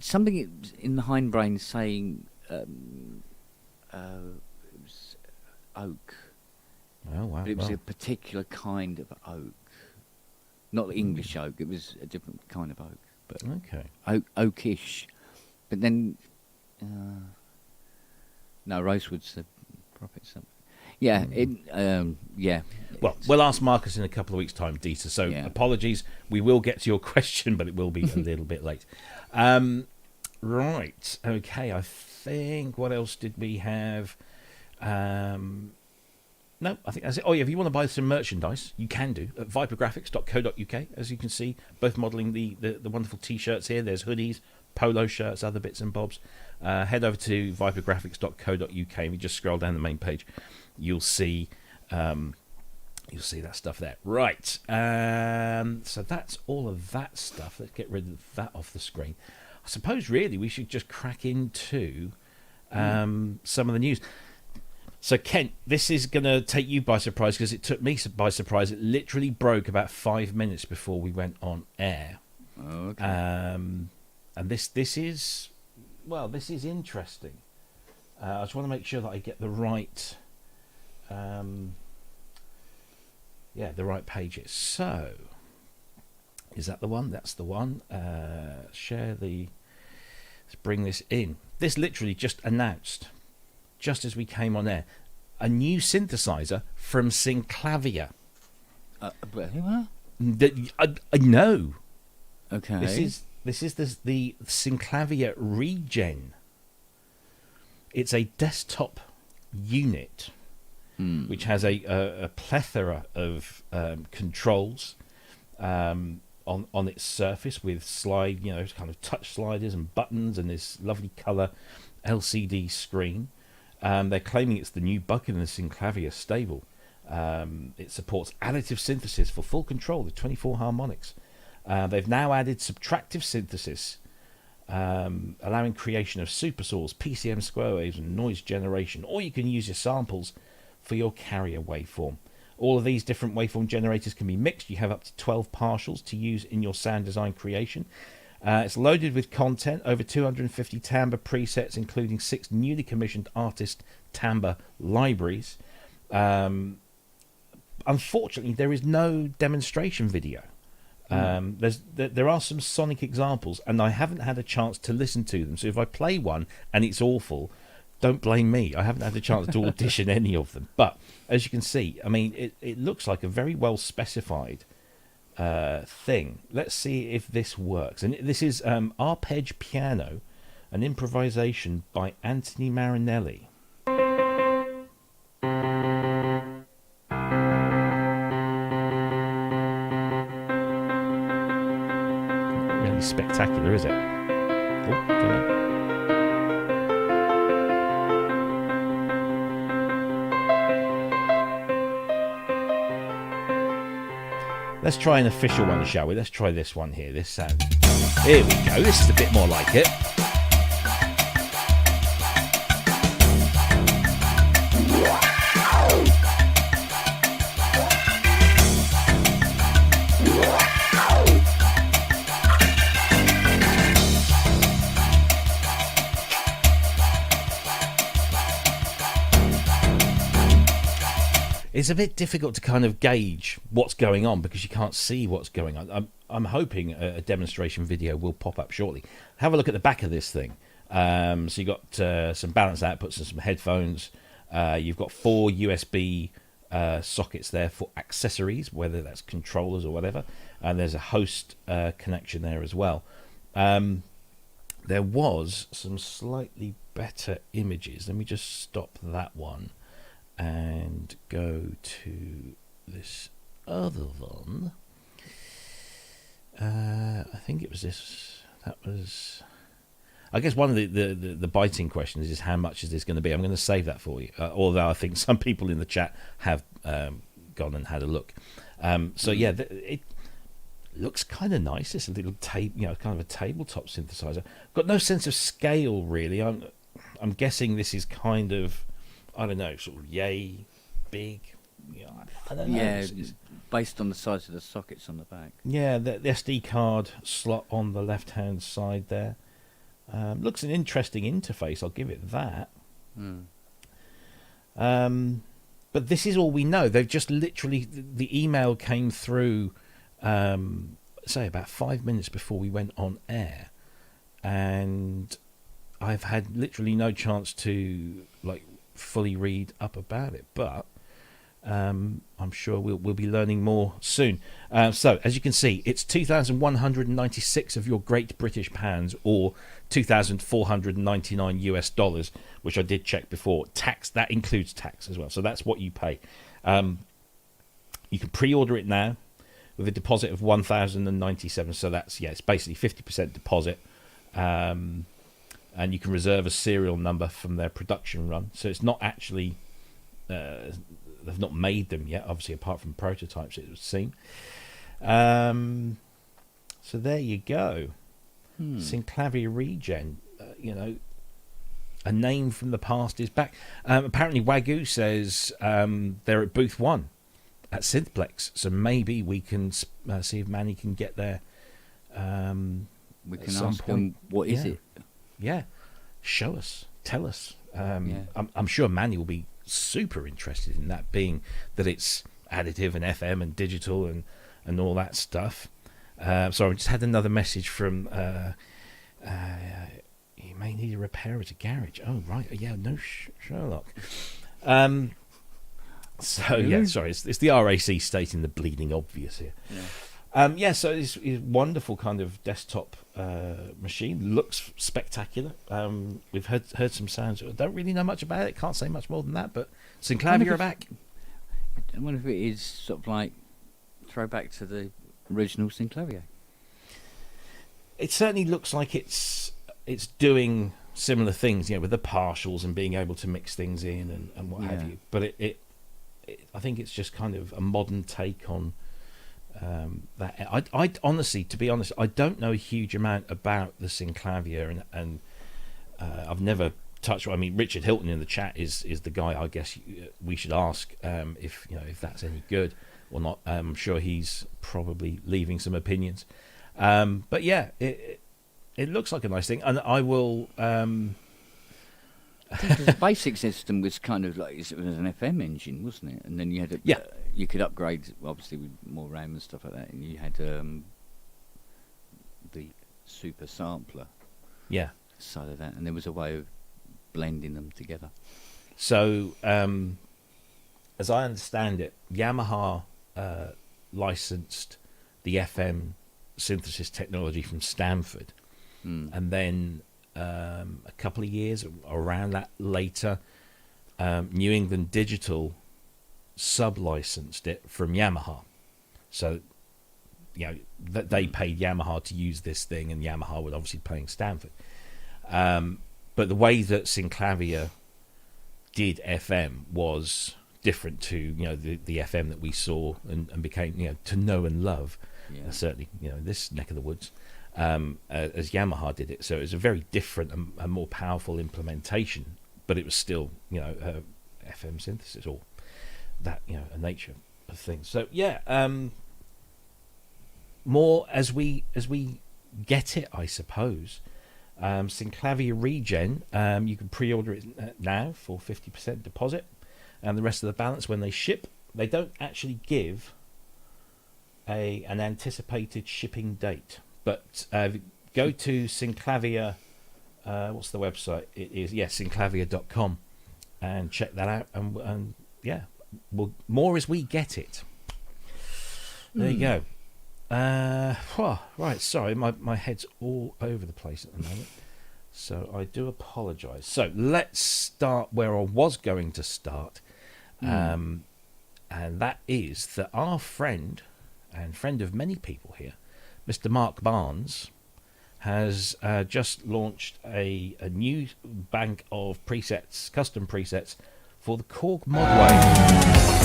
something in the hindbrain saying it was oak. Oh wow! But it was a particular kind of oak, not English oak. It was a different kind of oak, but okay, oakish. But then, no, rosewood's the proper something. Yeah, yeah. Well, we'll ask Marcus in a couple of weeks' time, Dita. So apologies, we will get to your question, but it will be a little bit late. Right, okay. I think what else did we have? No, I think that's it. Oh, yeah, if you want to buy some merchandise, you can do at vipergraphics.co.uk. As you can see, both modelling the wonderful T-shirts here. There's hoodies, polo shirts, other bits and bobs. Head over to vipergraphics.co.uk and you just scroll down the main page. You'll see that stuff there. Right. So that's all of that stuff. Let's get rid of that off the screen. I suppose really we should just crack into some of the news. So, Kent, this is going to take you by surprise because it took me by surprise. It literally broke about 5 minutes before we went on air. Okay. And this is interesting. I just want to make sure that I get the right, the right pages. So, is that the one? That's the one. Let's bring this in. This literally just announced, just as we came on air, a new synthesizer from Synclavier. I know. Okay. This is the Synclavier Regen. It's a desktop unit which has a plethora of controls on its surface with kind of touch sliders and buttons and this lovely colour LCD screen. They're claiming it's the new bucket in the Synclavier stable. It supports additive synthesis for full control of 24 harmonics. They've now added subtractive synthesis, allowing creation of supersaws, PCM square waves, and noise generation. Or you can use your samples for your carrier waveform. All of these different waveform generators can be mixed. You have up to 12 partials to use in your sound design creation. It's loaded with content, over 250 timbre presets, including 6 newly commissioned artist timbre libraries. Unfortunately, there is no demonstration video. There are some sonic examples, and I haven't had a chance to listen to them. So if I play one and it's awful, don't blame me. I haven't had a chance to audition any of them. But as you can see, I mean, it looks like a very well specified thing. Let's see if this works. And this is Arpegg Piano, an improvisation by Anthony Marinelli. Really spectacular, is it? Oh, don't know. Let's try an official one, shall we? Let's try this one here. This sound. Here we go. This is a bit more like it. it's a bit difficult to kind of gauge what's going on because you can't see what's going on. I'm hoping a demonstration video will pop up shortly. Have a look at the back of this thing. So you've got some balance outputs and some headphones. You've got 4 USB sockets there for accessories, whether that's controllers or whatever. And there's a host connection there as well. There was some slightly better images. Let me just stop that one and go to this other one. I think it was this. That was... I guess one of the biting questions is how much is this going to be? I'm going to save that for you, although I think some people in the chat have gone and had a look. So yeah, it looks kind of nice. It's a little tape, kind of a tabletop synthesizer. Got no sense of scale really. I'm guessing this is kind of, I don't know, sort of yay big. I don't know. Yeah, it's based on the size of the sockets on the back. Yeah, the SD card slot on the left-hand side there. Looks an interesting interface, I'll give it that. But this is all we know. They've just literally, the email came through, say about 5 minutes before we went on air, and I've had literally no chance to fully read up about it, but I'm sure we'll be learning more soon. So as you can see, it's 2,196 of your Great British pounds, or 2,499 US dollars, which I did check before. Tax, that includes tax as well, so that's what you pay. You can pre-order it now with a deposit of 1,097, so that's, it's basically 50% deposit, and you can reserve a serial number from their production run. So it's not actually they've not made them yet, obviously, apart from prototypes, it would seem. So there you go. Synclavier Regen, a name from the past is back. Apparently Wagyu says they're at booth 1 at Synthplex, so maybe we can see if Manny can get there. We can ask them, what is it? Yeah, show us, tell us. I'm sure Manny will be super interested in that, being that it's additive and FM and digital and all that stuff. Sorry, I just had another message from you may need a repair at a garage. Oh right, yeah, no Sherlock. So yeah, sorry, it's the RAC stating the bleeding obvious here. So it's wonderful kind of desktop machine. Looks spectacular. We've heard some sounds. I don't really know much about it. Can't say much more than that. But Synclavier are back. I wonder if it is sort of like throwback to the original Synclavier. It certainly looks like it's doing similar things, with the partials and being able to mix things in and what have you. But it I think it's just kind of a modern take on that. I honestly, to be honest, I don't know a huge amount about the Synclavier, and I've never touched. I mean, Richard Hilton in the chat is the guy I guess we should ask if that's any good or not. I'm sure he's probably leaving some opinions. But yeah, it looks like a nice thing, and I will. The basic system was kind of like, it was an FM engine, wasn't it? And then you had you could upgrade obviously with more RAM and stuff like that, and you had the super sampler side of that, and there was a way of blending them together. So as I understand it, Yamaha licensed the FM synthesis technology from Stanford, and then a couple of years around that later, New England Digital sub-licensed it from Yamaha. So that they paid Yamaha to use this thing, and Yamaha was obviously paying Stanford. But the way that Synclavier did FM was different to the FM that we saw and became to know and love, certainly this neck of the woods, as Yamaha did it. So it was a very different and more powerful implementation, but it was still FM synthesis, or that a nature of things. So more as we get it, I suppose. Synclavier Regen, you can pre-order it now for 50% deposit, and the rest of the balance when they ship. they don't actually give an anticipated shipping date, but go to Synclavier. What's the website? It is Synclavier.com, and check that out. And yeah, more as we get it. There you go. Right, sorry, my head's all over the place at the moment, so I do apologise. So let's start where I was going to start, and that is that our friend, and friend of many people here, Mr. Mark Barnes, has just launched a new bank of presets, custom presets, for the Korg Modwave.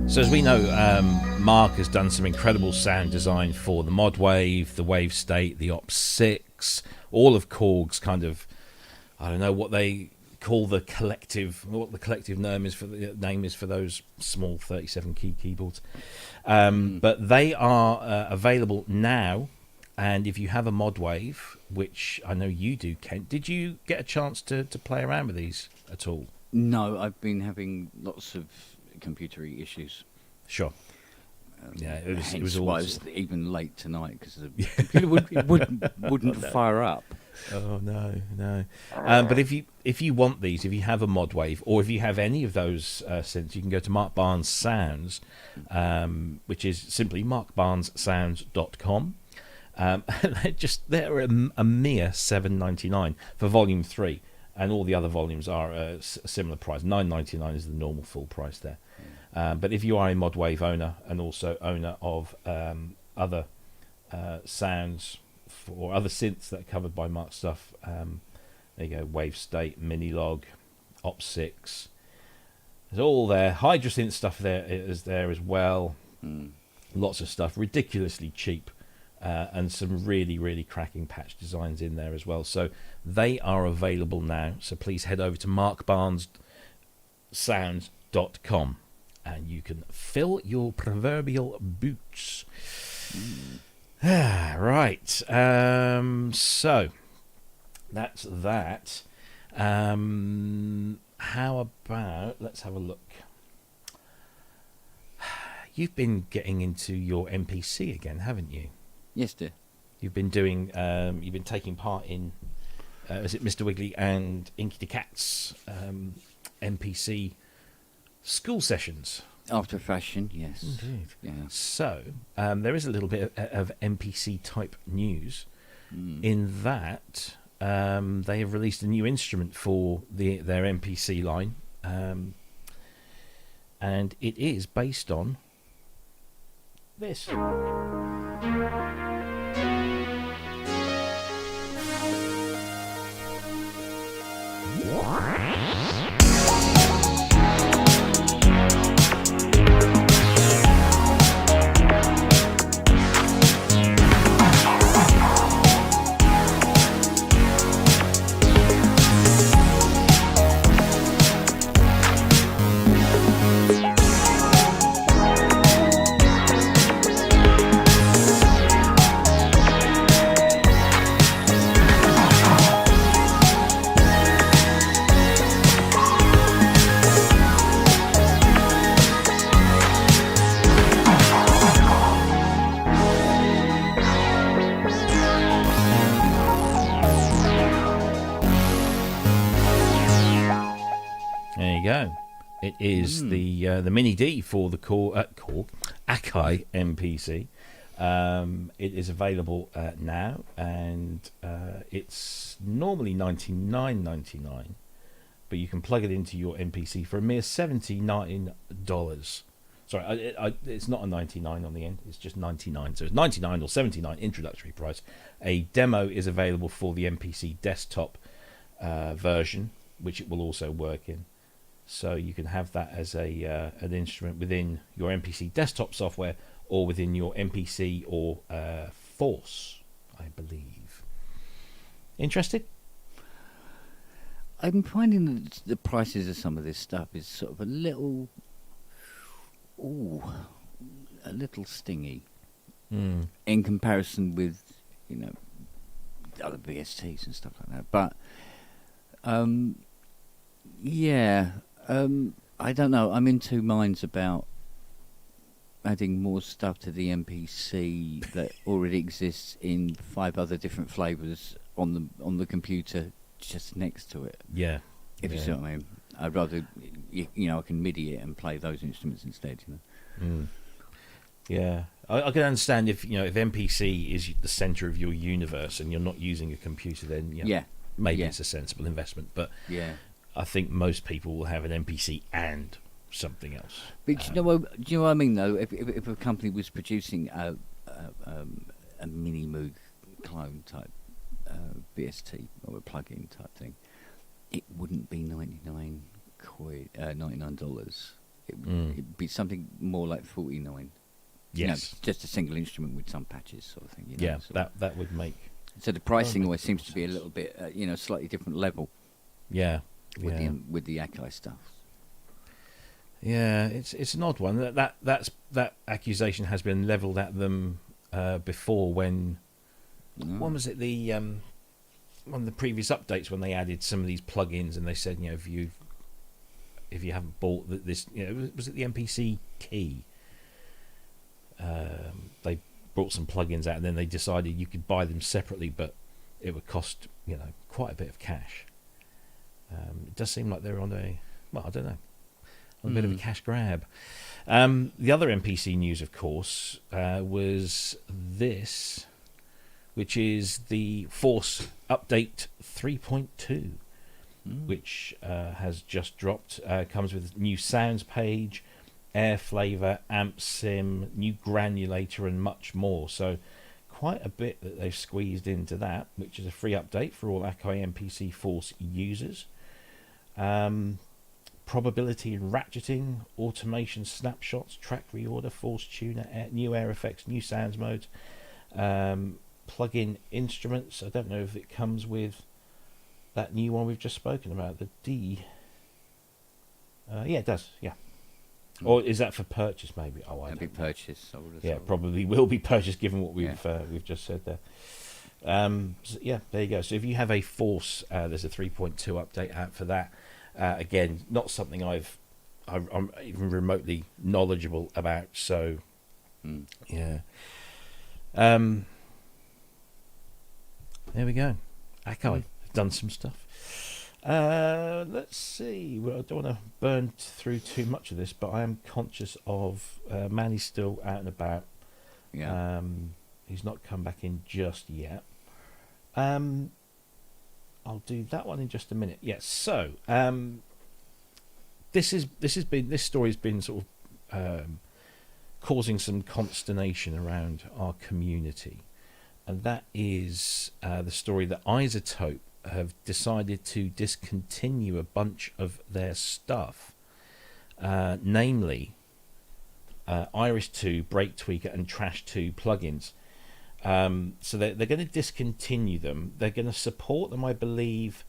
So as we know, Mark has done some incredible sound design for the Modwave, the Wave State, the Op6, all of Korg's kind of, I don't know what they call the collective, what the collective name is for those small 37 key keyboards. But they are available now, and if you have a Modwave, which I know you do, Kent, did you get a chance to play around with these at all? No, I've been having lots of computery issues. Sure. Yeah, it was why I always was even late tonight because the computer wouldn't fire up. Oh no. But if you want these, if you have a Modwave, or if you have any of those synths, you can go to Mark Barnes Sounds, which is simply markbarnessounds.com. They're a mere $7.99 for Volume 3, and all the other volumes are a similar price. $9.99 is the normal full price there. But if you are a Modwave owner and also owner of other sounds or other synths that are covered by Mark's stuff, there you go, Wave State, Minilog, Op6, there's all there. Hydrasynth stuff there is there as well. Lots of stuff, ridiculously cheap, and some really, really cracking patch designs in there as well. So they are available now. So please head over to markbarnessounds.com. and you can fill your proverbial boots. Right. So that's that. How about, let's have a look. You've been getting into your MPC again, haven't you? Yes, dear. You've been doing. You've been taking part in. Is it Mr. Wiggly and Inky the Cat's MPC school sessions? After fashion, yes. Indeed. Yeah. So there is a little bit of MPC type news in that they have released a new instrument for their MPC line, and it is based on this. It is the Mini D for the Korg Akai MPC. It is available now, and it's normally $99.99, but you can plug it into your MPC for a mere $79. Sorry, it's not a 99 on the end. It's just 99. So it's 99 or 79 introductory price. A demo is available for the MPC desktop version, which it will also work in. So you can have that as an instrument within your MPC desktop software, or within your MPC or Force, I believe. Interested? I'm finding that the prices of some of this stuff is sort of a little stingy in comparison with, other VSTs and stuff like that. But, I don't know. I'm in two minds about adding more stuff to the MPC that already exists in 5 other different flavours on the computer just next to it. Yeah. If you see what I mean. I'd rather, I can MIDI it and play those instruments instead, Yeah. I can understand if MPC is the centre of your universe and you're not using a computer, then maybe it's a sensible investment. But I think most people will have an MPC and something else. But do you know what I mean, though? If a company was producing a mini Moog clone type VST or a plug-in type thing, it wouldn't be $99. It'd be something more like $49. Yes, just a single instrument with some patches, sort of thing. That would make. So the pricing always seems to be a little bit, slightly different level. Yeah, with the Akai stuff. Yeah, it's an odd one. That accusation has been levelled at them before. When was it? The one of the previous updates when they added some of these plugins, and they said, if you haven't bought this, was it the MPC key? They brought some plugins out, and then they decided you could buy them separately, but it would cost quite a bit of cash. It does seem like they're on a bit of a cash grab. The other MPC news, of course, was this, which is the Force Update 3.2, which has just dropped. Comes with new sounds page, air flavor, amp sim, new granulator, and much more. So quite a bit that they've squeezed into that, which is a free update for all Akai MPC Force users. Probability and ratcheting, automation snapshots, track reorder, Force tuner, new air effects, new sounds modes, plug-in instruments. I don't know if it comes with that new one we've just spoken about, the D. Yeah, it does. Yeah. Or is that for purchase? Maybe. Oh, That'd be purchase. Probably will be purchase given what we've just said there. So there you go. So if you have a Force, there's a 3.2 update out for that. Again, not something I'm even remotely knowledgeable about. So there we go. Akai have done some stuff. Let's see. Well, I don't want to burn through too much of this, but I am conscious of Manny's still out and about. He's not come back in just yet. I'll do that one in just a minute. Yes. So this story's been sort of causing some consternation around our community, and that is the story that Ise-Nin have decided to discontinue a bunch of their stuff, namely Iris 2, Break Tweaker, and Trash 2 plugins. So they're going to discontinue them. They're going to support them, I believe,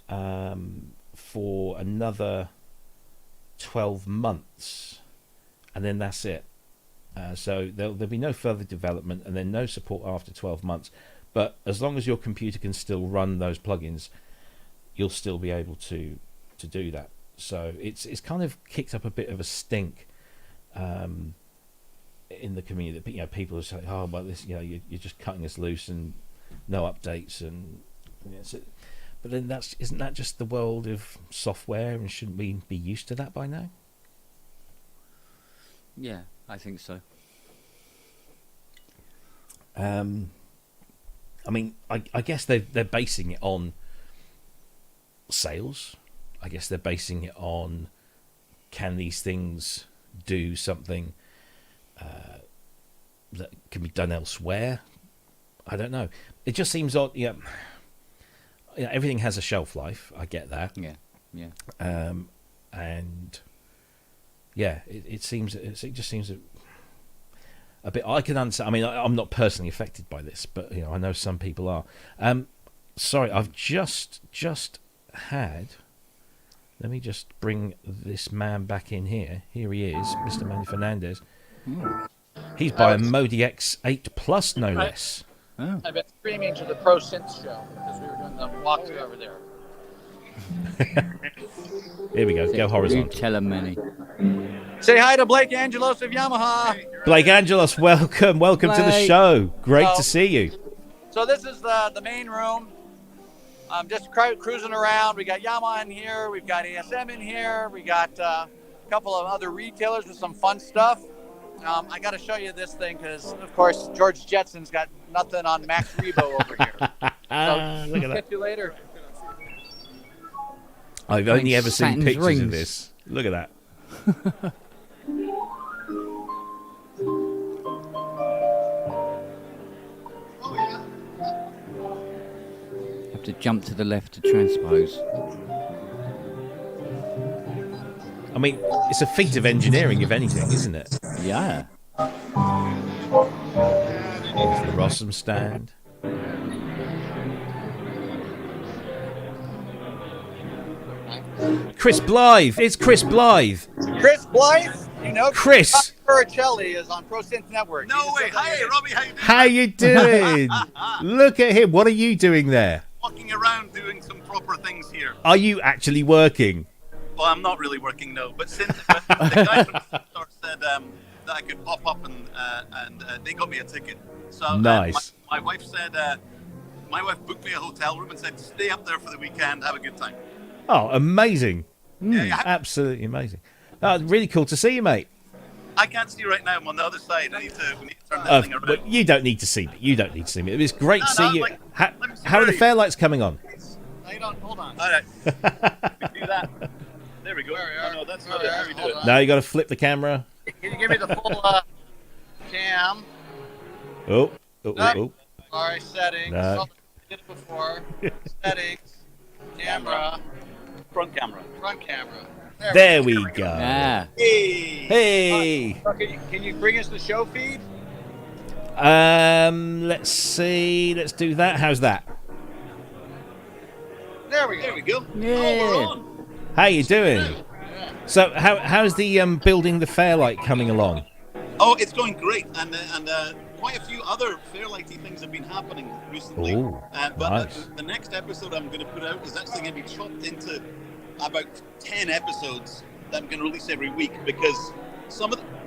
for another 12 months, and then that's it. So there'll be no further development, and then no support after 12 months. But as long as your computer can still run those plugins, you'll still be able to do that. So it's kind of kicked up a bit of a stink in the community. People are saying, "Oh, well, this, you're just cutting us loose and no updates." And but then isn't that just the world of software? And shouldn't we be used to that by now? Yeah, I think so. I mean, I guess they're basing it on sales. I guess they're basing it on, can these things do something that can be done elsewhere? I don't know. It just seems odd. Everything has a shelf life. I get that. Yeah. And it just seems that a bit. I can understand. I mean, I'm not personally affected by this, but I know some people are. Sorry, I've just had. Let me just bring this man back in here. Here he is, Mr. Manny Fernandez. He's by a Modi X8 Plus, no less. I've been streaming to the Pro Synth show because we were doing the walkthrough over there. Here we go. Go horizontal. Tell him, Manny. Say hi to Blake Angelos of Yamaha. Blake Angelos, welcome to the show. Great to see you. So this is the main room. I'm just cruising around. We got Yamaha in here. We've got ASM in here. We got a couple of other retailers with some fun stuff. I got to show you this thing because, of course, George Jetson's got nothing on Max Rebo over here. So, look at that. Catch you later. I've only ever seen Saturn's pictures rings. of this. Look at that. Have to jump to the left to transpose. I mean, it's a feat of engineering, if anything, isn't it? Yeah. There's the Rossum stand. Chris Blythe. It's Chris Blythe. Chris Blyth, Chris. Puricelli is on Pro Synth Network. No way. Hi, Robbie. How you doing? How you doing? Look at him. What are you doing there? Walking around doing some proper things here. Are you actually working? Well, I'm not really working, no. But since the guy from Synth said that I could pop up and they got me a ticket. So Nice. My wife said, my wife booked me a hotel room and said, stay up there for the weekend, have a good time. Oh, amazing. Yeah. Absolutely amazing. Oh, really cool to see you, mate. I can't see right now. I'm on the other side. We need to turn this thing around. But you don't need to see me. You don't need to see me. It's great to see you. Like, How let me see are the where fair lights coming on? Hold on. All right. We can do that. There we go. There we are. Oh, no, that's not it. How do we do it? Now you got to flip the camera. Can you give me the full cam? Oh. All right, settings. No. Oh, did it before. Settings. Camera. Front camera. Front camera. There we go. Ah. Hey. Hey. Can you bring us the show feed? Let's see. Let's do that. How's that? There we go. There we go. Yeah. Oh, we're on. How you doing? So how's the building the Fairlight coming along? Oh, it's going great, and quite a few other Fairlighty things have been happening recently. Ooh, But nice. the next episode I'm going to put out is actually going to be chopped into about 10 episodes that I'm going to release every week because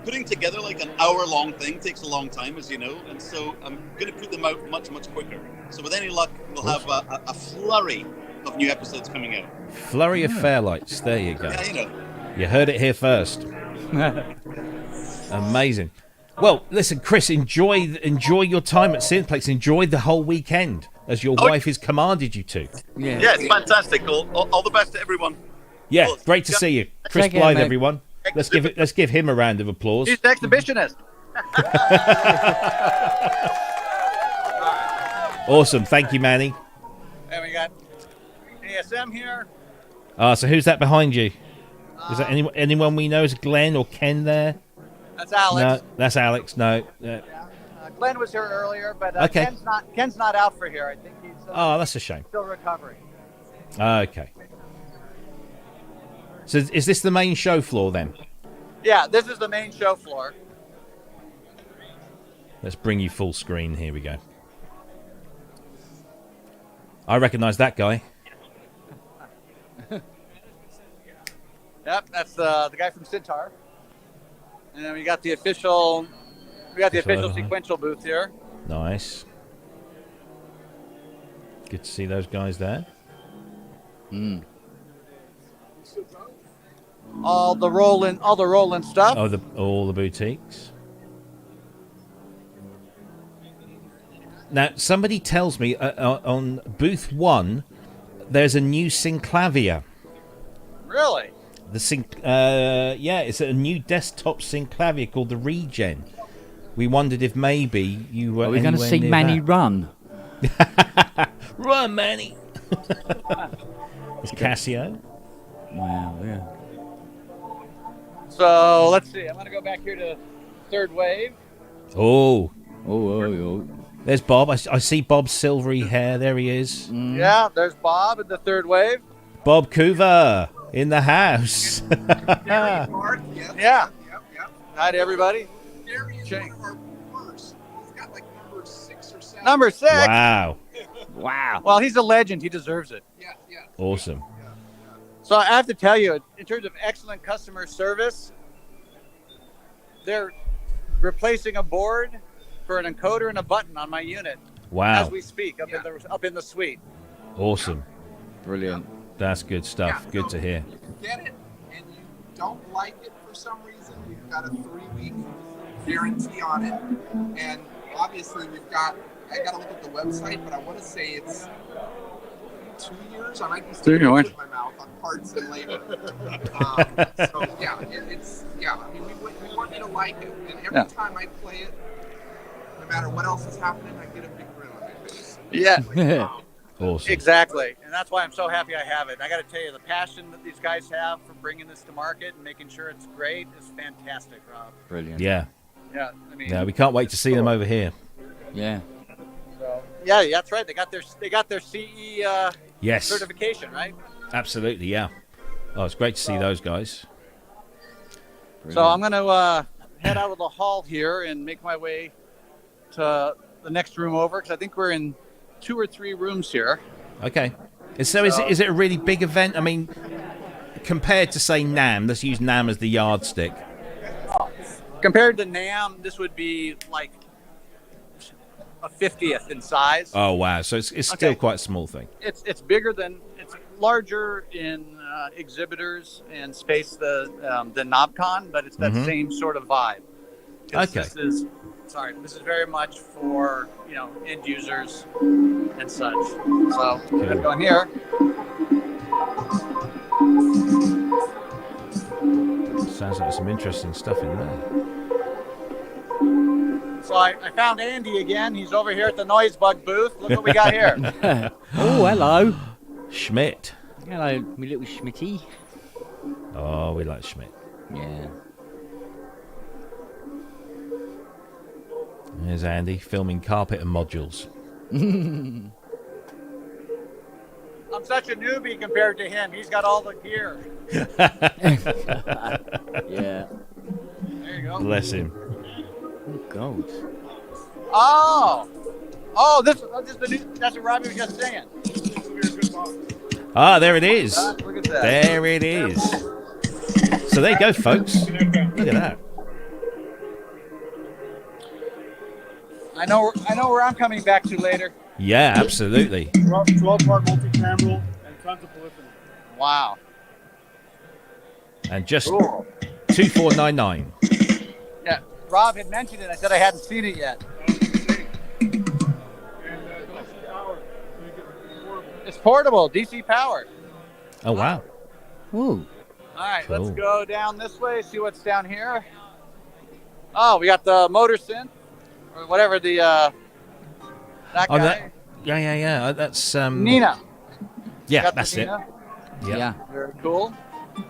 putting together like an hour-long thing takes a long time, as you know, and so I'm going to put them out much quicker. So with any luck, we'll have a flurry of new episodes coming out. Flurry of Fairlights. There you go. Yeah, you know. You heard it here first. Amazing. Well, listen, Chris, enjoy your time at Synthplex. Enjoy the whole weekend, as your wife has commanded you to. Yeah. Yeah, it's fantastic. All the best to everyone. Yeah, Well, great to see you, Chris Take care, Blythe, mate. everyone. Let's give him a round of applause. He's an exhibitionist. Awesome, thank you, Manny. And we got ASM here. So who's that behind you? Is that anyone we know? Is Glenn or Ken there? That's Alex. No, that's Alex. No. Glenn was here earlier, but Okay. Ken's not out for here. I think he's Oh, that's a shame. still recovering. Okay. So is this the main show floor then? Yeah, this is the main show floor. Let's bring you full screen. Here we go. I recognise that guy. Yep, that's the guy from Sitar. And then we got the official sequential booth here. Nice. Good to see those guys there. All the rolling stuff. Oh, all the boutiques. Now, somebody tells me on booth 1, there's a new Synclavier. Really? It's a new desktop Synclavier called the Regen. We wondered if maybe you were. Are we going to see Manny run? Run, Manny! It's Casio. Wow, yeah. So let's see. I'm going to go back here to third wave. Oh, Oh. there's Bob. I see Bob's silvery hair. There he is. Yeah, there's Bob in the third wave. Bob Coover in the house. Mark, yes. Yeah. Yep. Hi to everybody. Gary is Check. one of our worst. He's got like number 6 or 7. Number 6. Wow. Wow. Well, he's a legend. He deserves it. Yeah. Awesome. So I have to tell you, in terms of excellent customer service, they're replacing a board for an encoder and a button on my unit Wow. as we speak up in the suite. Awesome. Brilliant. That's good stuff. Yeah, Good no, to hear. If you get it and you don't like it for some reason, we've got a 3-week guarantee on it. And obviously I got to look at the website, but I want to say it's 2 years. I might be sticking with my mouth on parts and labor. So yeah, I mean, we want you to like it, and every time I play it, no matter what else is happening, I get a big grin on my face. Yeah. Like, wow. Awesome. Exactly. And that's why I'm so happy I have it. And I got to tell you, the passion that these guys have for bringing this to market and making sure it's great is fantastic, Rob. Brilliant. Yeah. Yeah. I mean, Yeah. We can't wait to see them over here. Yeah. so, yeah, that's right. They got their CE Yes. certification, right? Absolutely. Yeah. Oh, it's great to see those guys. So I'm going to head out of the hall here and make my way to the next room over, because I think we're in 2 or 3 rooms here. Okay. So is it a really big event? I mean, compared to say NAMM, let's use NAMM as the yardstick. Compared to NAMM, this would be like a 50th in size. Oh wow! So it's still quite a small thing. It's larger in exhibitors and space than NobCon, but it's that same sort of vibe. Okay. This is very much for end users and such. So let's go in here. Sounds like there's some interesting stuff in there. So I found Andy again. He's over here at the Noise Bug booth. Look what we got here. Oh, hello. Schmidt. Hello, my little Schmitty. Oh, we like Schmidt. Yeah. There's Andy filming carpet and modules. I'm such a newbie compared to him. He's got all the gear. Yeah. There you go. Bless him. Oh, God. Oh, this is the new. That's what Robbie was just saying. Ah, there it is. Look at that. There it is. So there you go, folks. Look at that. I know where I'm coming back to later. Yeah, absolutely. 12-part multi-cameral and tons of polyphony. Wow. And just 2499. Yeah, Rob had mentioned it. I said I hadn't seen it yet. It's portable, DC powered. Oh wow. Ooh. All right, Cool. let's go down this way, see what's down here. Oh, we got the motor synth, or whatever the that guy. Yeah. That's Nina. Yeah, Got the that's it. Dina. Yeah. Very cool.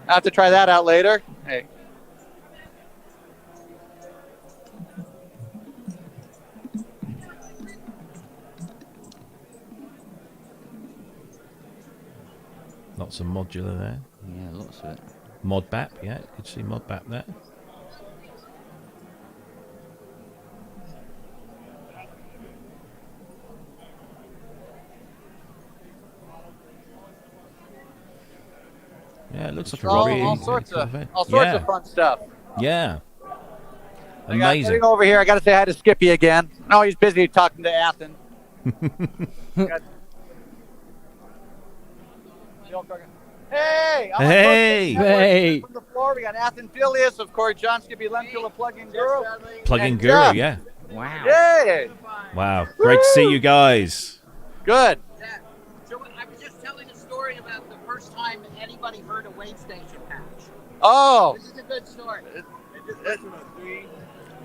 I have to try that out later. Hey. Lots of modular there. Yeah, lots of it. Mod BAP, yeah, you could see Mod BAP there. Yeah, it looks like a really all sorts of event. fun stuff. Yeah. I got Amazing. sitting over here. I got to say hi to Skippy again. No, he's busy talking to Athan. Hey! Hey! Hey! From the floor, we got Athan Bilius, of course, John Skippy Lehmkuhl, a plug-in guru. Plug-in And guru, Jeff. yeah. Wow. Yay! Wow. Great to see you guys. Good. So I was just telling a story about the first time anybody heard a wave station patch. Oh, This is a good story.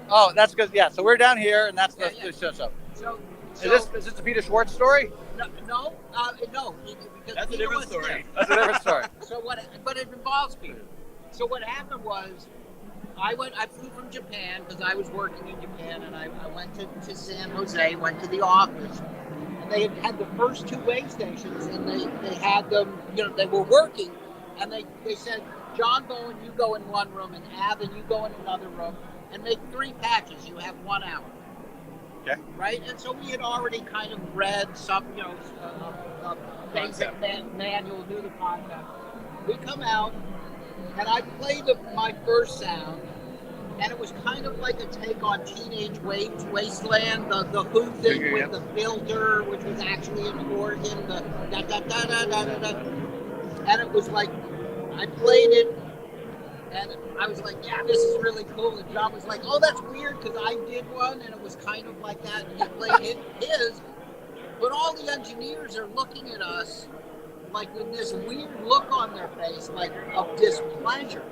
oh, that's good. Yeah, so we're down here, and that's Yeah. the show. So Is this the Peter Schwartz story? no, because That's a Peter different was story. there. That's a different story. So but it involves Peter. So what happened was I flew from Japan because I was working in Japan, and I went to San Jose, went to the office, and they had the first 2 weigh stations, and they had them, they were working, and they said, John Bowen, you go in one room, and Athan, you go in another room, and make 3 patches. You have 1 hour. Okay. Right? And so we had already kind of read some, a basic manual, knew the concept. We come out, and I played my first sound, and it was kind of like a take on Teenage Wasteland, the Who thing with the filter, which was actually an organ, the da-da-da-da-da-da. And it was like, I played it, and I was like, yeah, this is really cool. And John was like, oh, that's weird, because I did one, and it was kind of like that, and he played his. But all the engineers are looking at us like with this weird look on their face, like of displeasure.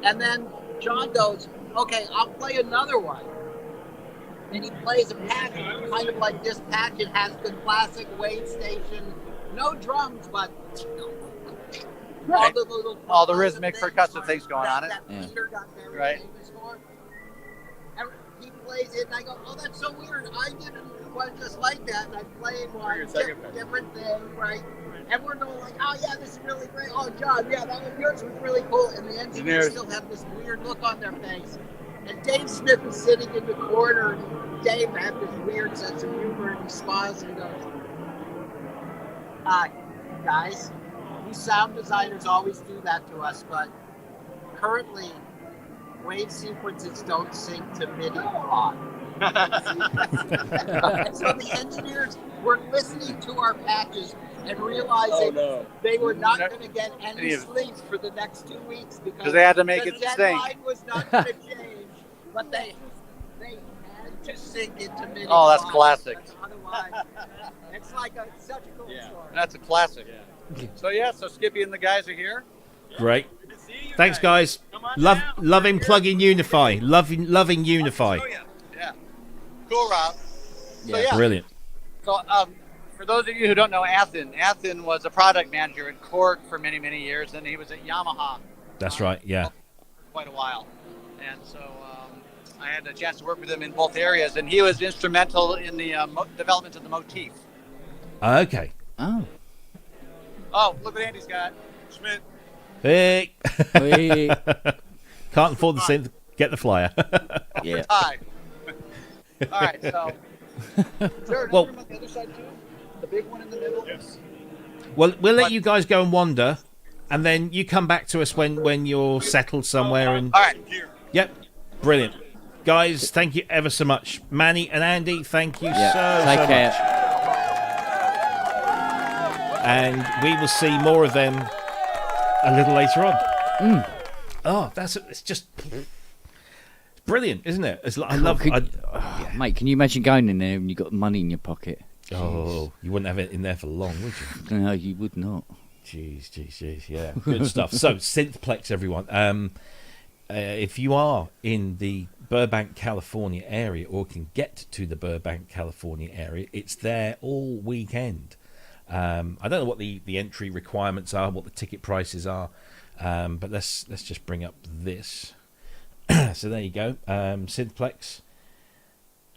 And then John goes, okay, I'll play another one. And he plays a patch, kind of like this patch. It has the classic weigh station, no drums, but all the rhythmic percussive things going on it. That Peter got very right. famous for. And he plays it, and I go, oh, that's so weird. I didn't one just like that, and I played one different thing, right? And we're going like, oh yeah, this is really great. Oh, John, yeah, that was yours was really cool. And the engineers still have this weird look on their face. And Dave Smith is sitting in the corner, and Dave had this weird sense of humor, and he smiles and he goes, guys, you sound designers always do that to us, but currently, wave sequences don't sync to MIDI on. So the engineers were listening to our patches and realizing they were not going to get any sleep for the next 2 weeks because they had to make it sync. The deadline was not going to change, but they had to sync into MIDI. Oh, that's classic. Otherwise, it's like such a cool story. That's a classic. So Skippy and the guys are here. Great. Thanks, guys. Loving plug-in Unify. Loving Unify. Oh, yeah. Cool, Rob. Brilliant. So, for those of you who don't know Athan was a product manager at Korg for many, many years, and he was at Yamaha. That's right, yeah. For quite a while. And so I had a chance to work with him in both areas, and he was instrumental in the development of the motif. Okay. Oh, look what Andy's got. Schmidt. Hey. Can't afford the synth. Get the flyer. Yeah. All right, so. Is there another room on the other side too? The big one in the middle? Yes. Well, we'll let you guys go and wander, and then you come back to us when you're settled somewhere. And all right. Yep. Brilliant. Guys, thank you ever so much. Manny and Andy, thank you so much. And we will see more of them a little later on. Oh, it's just brilliant, isn't it? Mate, can you imagine going in there and you got money in your pocket? Oh, you wouldn't have it in there for long, would you? No, you would not. Jeez, yeah, good stuff. So, Synthplex, everyone. If you are in the Burbank, California area, or can get to the Burbank, California area, it's there all weekend. I don't know what the entry requirements are, what the ticket prices are, but let's just bring up this. So there you go, Synthplex.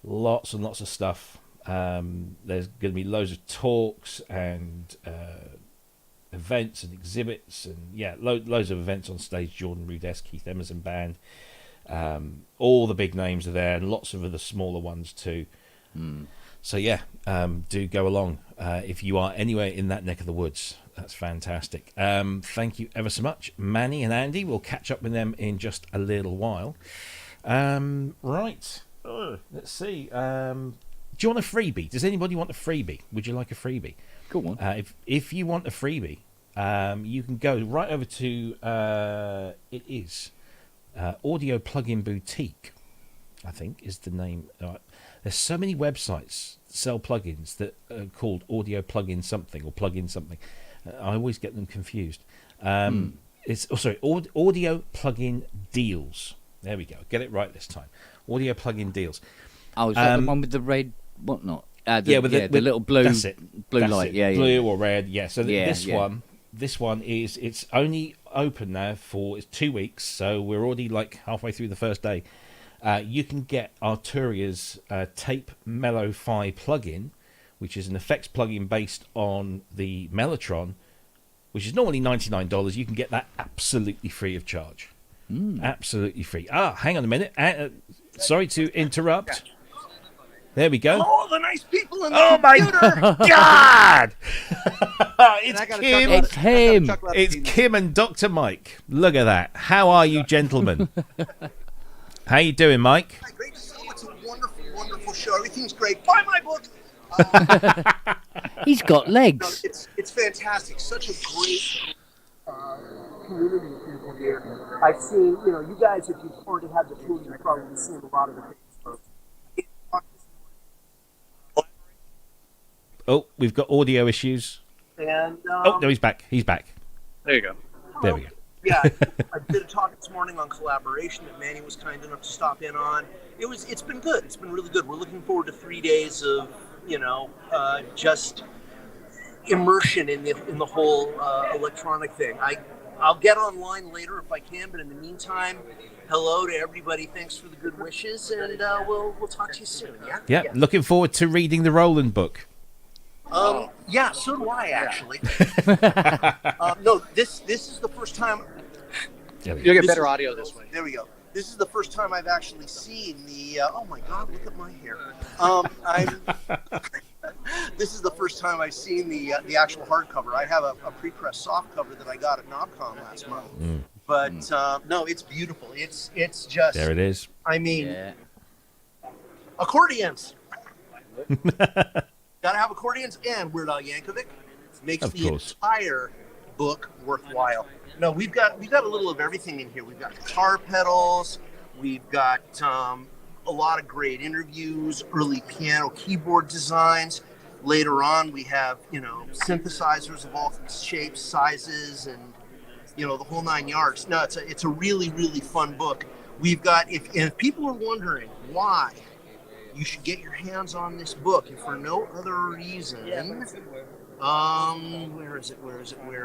Lots and lots of stuff. There's going to be loads of talks and events and exhibits, and loads of events on stage. Jordan Rudess, Keith Emerson Band, all the big names are there, and lots of the smaller ones too. So do go along if you are anywhere in that neck of the woods. That's fantastic. Thank you ever so much, Manny and Andy. We'll catch up with them in just a little while. Right. Let's see. Do you want a freebie? Does anybody want a freebie? Would you like a freebie? Go on. If you want a freebie, you can go right over to it is Audio Plugin Boutique, I think is the name. There's so many websites that sell plugins that are called Audio Plugin something or Plugin something. I always get them confused. It's Audio Plugin Deals. There we go. Get it right this time. Audio Plugin Deals. Oh, is that the one with the red whatnot? With the little blue. That's it. Blue light. Yeah, blue or red. Yeah. So this one is it's only open now for it's 2 weeks, so we're already like halfway through the first day. You can get Arturia's Tape Mello-Fi plugin, which is an effects plugin based on the Mellotron, which is normally $99. You can get that absolutely free of charge. Absolutely free. Hang on a minute. Sorry to interrupt. There we go. All the nice people in the computer. My God! It's Kim. It's him. It's Kim and Dr. Mike. Look at that. How are you, gentlemen? How you doing, Mike? Hi, great to see you. It's a wonderful, wonderful show. Everything's great. Buy my book. He's got legs. It's fantastic. Such a great community of people here. I've seen, you guys, if you've already had the tour, you've probably seen a lot of the things. Oh, we've got audio issues. And no, he's back. He's back. There you go. There we go. Yeah, I did a talk this morning on collaboration that Manny was kind enough to stop in on. It's been good. It's been really good. We're looking forward to 3 days of, just immersion in the whole electronic thing. I'll get online later if I can, but in the meantime, hello to everybody. Thanks for the good wishes, and we'll talk to you soon. Yeah. Yeah. Looking forward to reading the Roland book. Yeah, so do I actually. No, this is the first time. You'll get better audio this way. There we go. This is the first time I've actually seen the. Oh my God! Look at my hair. This is the first time I've seen the actual hardcover. I have a pre-pressed soft cover that I got at NobCon last month. But no, it's beautiful. It's just. There it is. I mean, accordions. Gotta have accordions, and Weird Al Yankovic makes the entire book worthwhile. No, we've got a little of everything in here. We've got guitar pedals, we've got a lot of great interviews, early piano keyboard designs. Later on, we have synthesizers of all shapes, sizes, and the whole 9 yards. No, it's a really, really fun book. We've got if people are wondering why you should get your hands on this book, if for no other reason. Where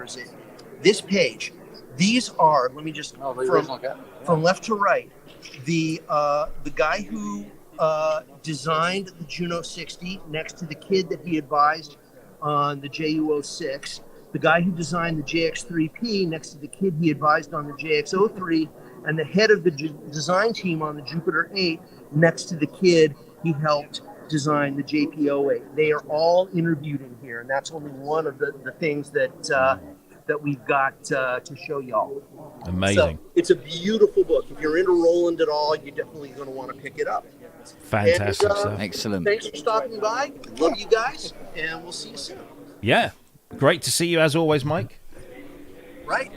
is it? This page. These are, let me just from left to right. The guy who designed the Juno 60 next to the kid that he advised on the JU06. The guy who designed the JX3P next to the kid he advised on the JX03, and the head of the design team on the Jupiter 8 next to the kid he helped design the JP08. They are all interviewed in here, and that's only one of the things that we've got to show y'all. Amazing. So, it's a beautiful book. If you're into Roland at all, you're definitely going to want to pick it up. Fantastic and, stuff. Excellent. Thanks for stopping by. Love you guys, and we'll see you soon. Yeah. Great to see you as always, Mike. Right.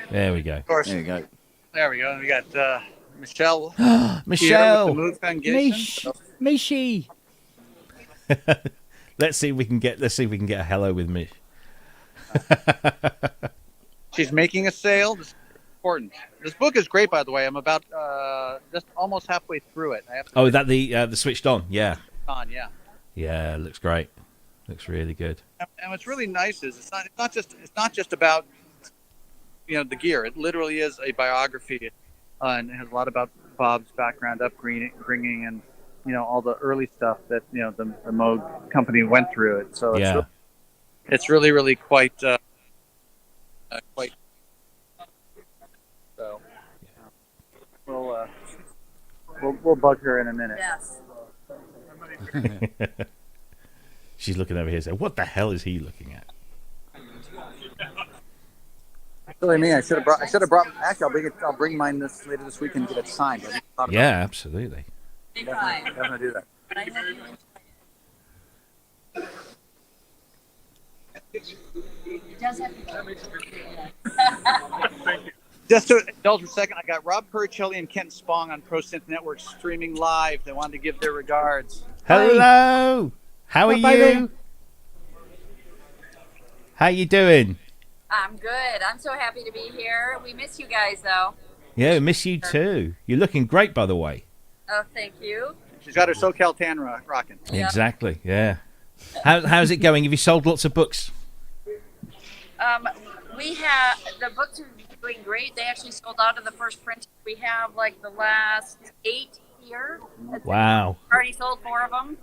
There we go. Of course. There we go. There we go. We got Michelle. Michelle. Here with the Moog Foundation. Mishi. Let's see if we can get a hello with Mish. She's making a sale. This is important. This book is great, by the way. I'm about just almost halfway through it. I have to is that the switched on? Yeah. on, yeah. Yeah, it looks great. Looks really good. And what's really nice is it's not just about the gear. It literally is a biography, and it has a lot about Bob's background, upbringing, and all the early stuff that the Moog company went through it. So it's really, really quite. So we'll bug her in a minute. Yes. She's looking over here saying, what the hell is he looking at? Silly me! I should have brought. Actually, I'll bring mine later this week and get it signed. Yeah, absolutely. Definitely do that. It does have Just to indulge for a second, I got Rob Puricelli and Kent Spong on Pro Synth Network streaming live. They wanted to give their regards. Hello. How are you? How you doing? I'm good. I'm so happy to be here. We miss you guys, though. Yeah, miss you too. You're looking great, by the way. Oh, thank you. She's got her SoCal tan rocking. Yeah. Exactly. Yeah. How's it going? Have you sold lots of books? We have the books are doing great. They actually sold out of the first print. We have like the last 8 here. Wow. Already sold 4 of them.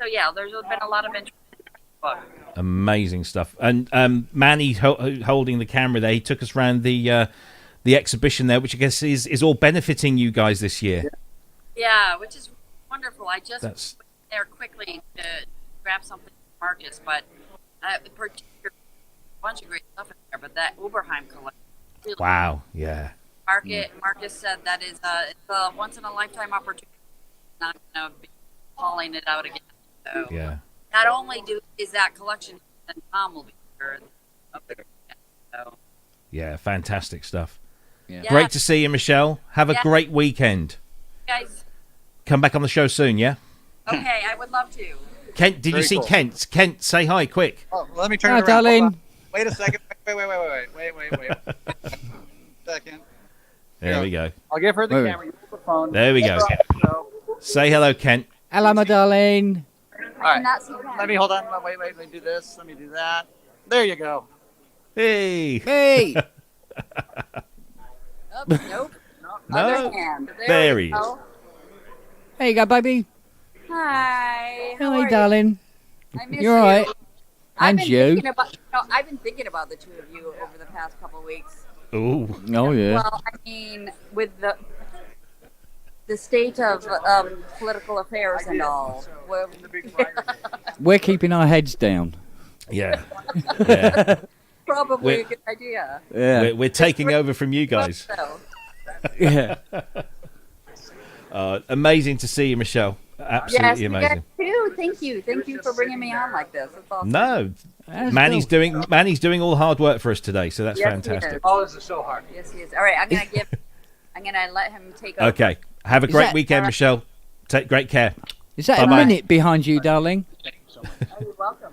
So yeah, there's been a lot of interest in the book. Amazing stuff. And Manny holding the camera there, he took us around the exhibition there, which I guess is all benefiting you guys this year. Yeah, which is wonderful. I just went That's there quickly to grab something from Marcus, but particularly a bunch of great stuff in there. But that Oberheim collection. Really wow. Yeah. Marcus said that is it's a once in a lifetime opportunity. Not going to be calling it out again. So Yeah. not only is that collection, then Tom will be here up there again. So Yeah. Fantastic stuff. Yeah. yeah, Great to see you, Michelle. Have a Yeah. great weekend. guys. Come back on the show soon, yeah? Okay, I would love to. Kent, did you Very see cool. Kent? Kent, say hi, quick. Oh, let me turn Hi, it around. Hold darling. on. Wait a second. Wait. Second. There we go. I'll give her the Wait. camera. You hold the phone. There we go. So, Say hello, Kent. Hello, my darling. all right. Not so bad. Let me hold on. Wait. Let me do this. Let me do that. There you go. Hey. Hey. Oh, nope. No. Other hand. There we he go. is. There you go, baby. Hi. How Hi, are darling. you? I miss You're all right. I've And been you. Thinking about, I've been thinking about the two of you over the past couple of weeks. Ooh. Oh, yeah. Well, I mean, with the state of political affairs and all. Well, We're keeping our heads down. Yeah. Yeah. probably We're- a good idea. Yeah. We're taking over from you guys. So, Yeah. Amazing to see you, Michelle. Absolutely yes, you amazing. guys too. Thank you for bringing me on like this. It's awesome. No, That's Manny's cool. doing all the hard work for us today, so that's Yes, he fantastic. is. Oh, this is so hard. Yes, he is. All right, I'm gonna let him take over. Okay, have a Is great that- weekend, Michelle. Take great care. Is that Bye-bye. a minute behind you, darling? Oh, you're welcome.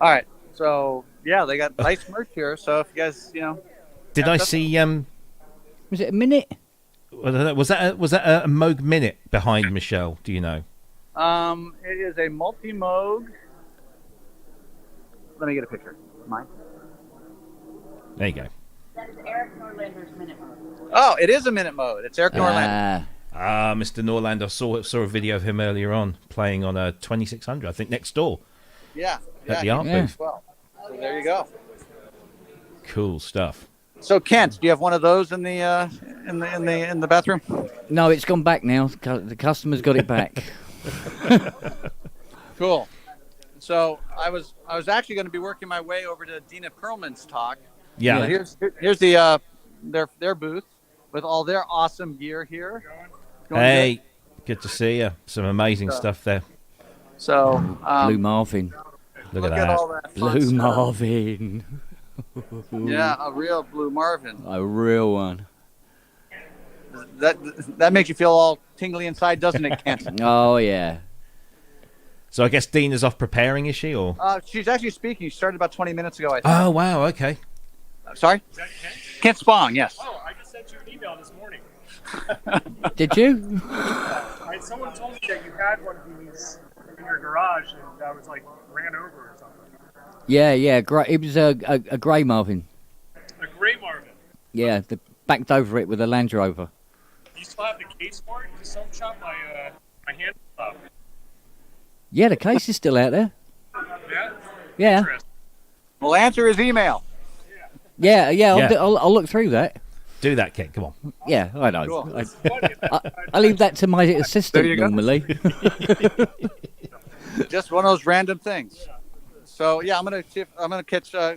All right. So yeah, they got nice merch here. So if you guys, Did I see? Was it a minute? Was that a Moog minute behind Michelle? Do you know? it is a multi-Moog. Let me get a picture. Mine. There you go. That is Eric Norlander's minute mode. Oh, it is a minute mode. It's Eric Norlander. Mr. Norland. I saw a video of him earlier on playing on a 2600. I think next door Yeah. at the he art Yeah. booth. Well, so there you go. Cool stuff. So Kent, do you have one of those in the bathroom? No, it's gone back now. The customer's got it back. Cool. So I was actually going to be working my way over to Dina Pearlman's talk. Yeah. So here's the their booth with all their awesome gear here. Going Hey, good to see you. Some amazing stuff there. good. So Blue Marvin. Look at that. all that fun Blue stuff. Marvin. Yeah, a real Blue Marvin. A real one. That makes you feel all tingly inside, doesn't it, Kent? Oh, yeah. So I guess Dina's off preparing, is she? Or She's actually speaking. She started about 20 minutes ago, I think. oh wow, okay. Sorry? Is that Kent? Kent Spong, yes. Oh, I just sent you an email this morning. Did you? Someone told me that you had one of these in your garage, and I was like, ran over or something. Yeah. It was a grey Marvin. A gray Marvin. Yeah, they backed over it with a Land Rover. You still have the case for it? Because someone shot my hand up. Yeah, the case is still out there. Yeah? Yeah. Interesting. Well, answer his email. Yeah. Yeah. I'll look through that. Do that, Kent. Come on. Yeah, I know. Cool. I leave that to my assistant you go. normally. Just one of those random things. So yeah, I'm gonna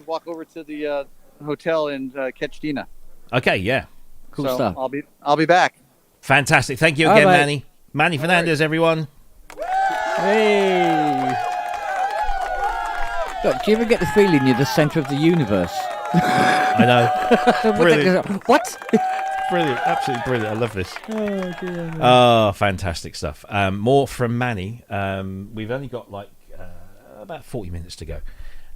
walk over to the hotel and catch Dina. Okay, yeah. Cool So stuff. I'll be back. Fantastic. Thank you All again, right. Manny Fernandez, everyone. Hey. Look, do you ever get the feeling you're the centre of the universe? I know. Brilliant. What? Brilliant. Absolutely brilliant. I love this. Oh, dear. Oh, fantastic stuff. More from Manny. We've only got like about 40 minutes to go.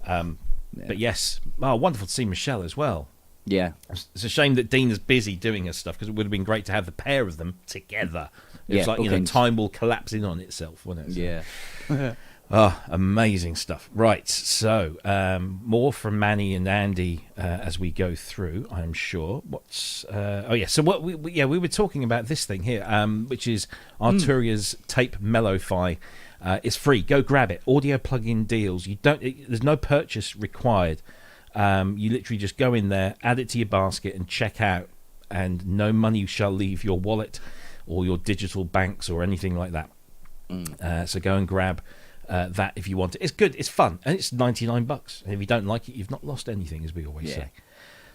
But yes, wonderful to see Michelle as well. Yeah. It's a shame that Dina's busy doing her stuff because it would have been great to have the pair of them together. It's Yeah, like, bookends. time will collapse in on itself, wouldn't it? So, Yeah. Oh, amazing stuff. Right, so more from Manny and Andy as we go through, I'm sure. So what we were talking about this thing here, which is Arturia's Tape Mello-Fi. It's free. Go grab it. Audio plug-in deals. There's no purchase required. You literally just go in there, add it to your basket, and check out. And no money shall leave your wallet or your digital banks or anything like that. So go and grab that if you want it. It's good. It's fun, and it's $99. And if you don't like it, you've not lost anything, as we always say.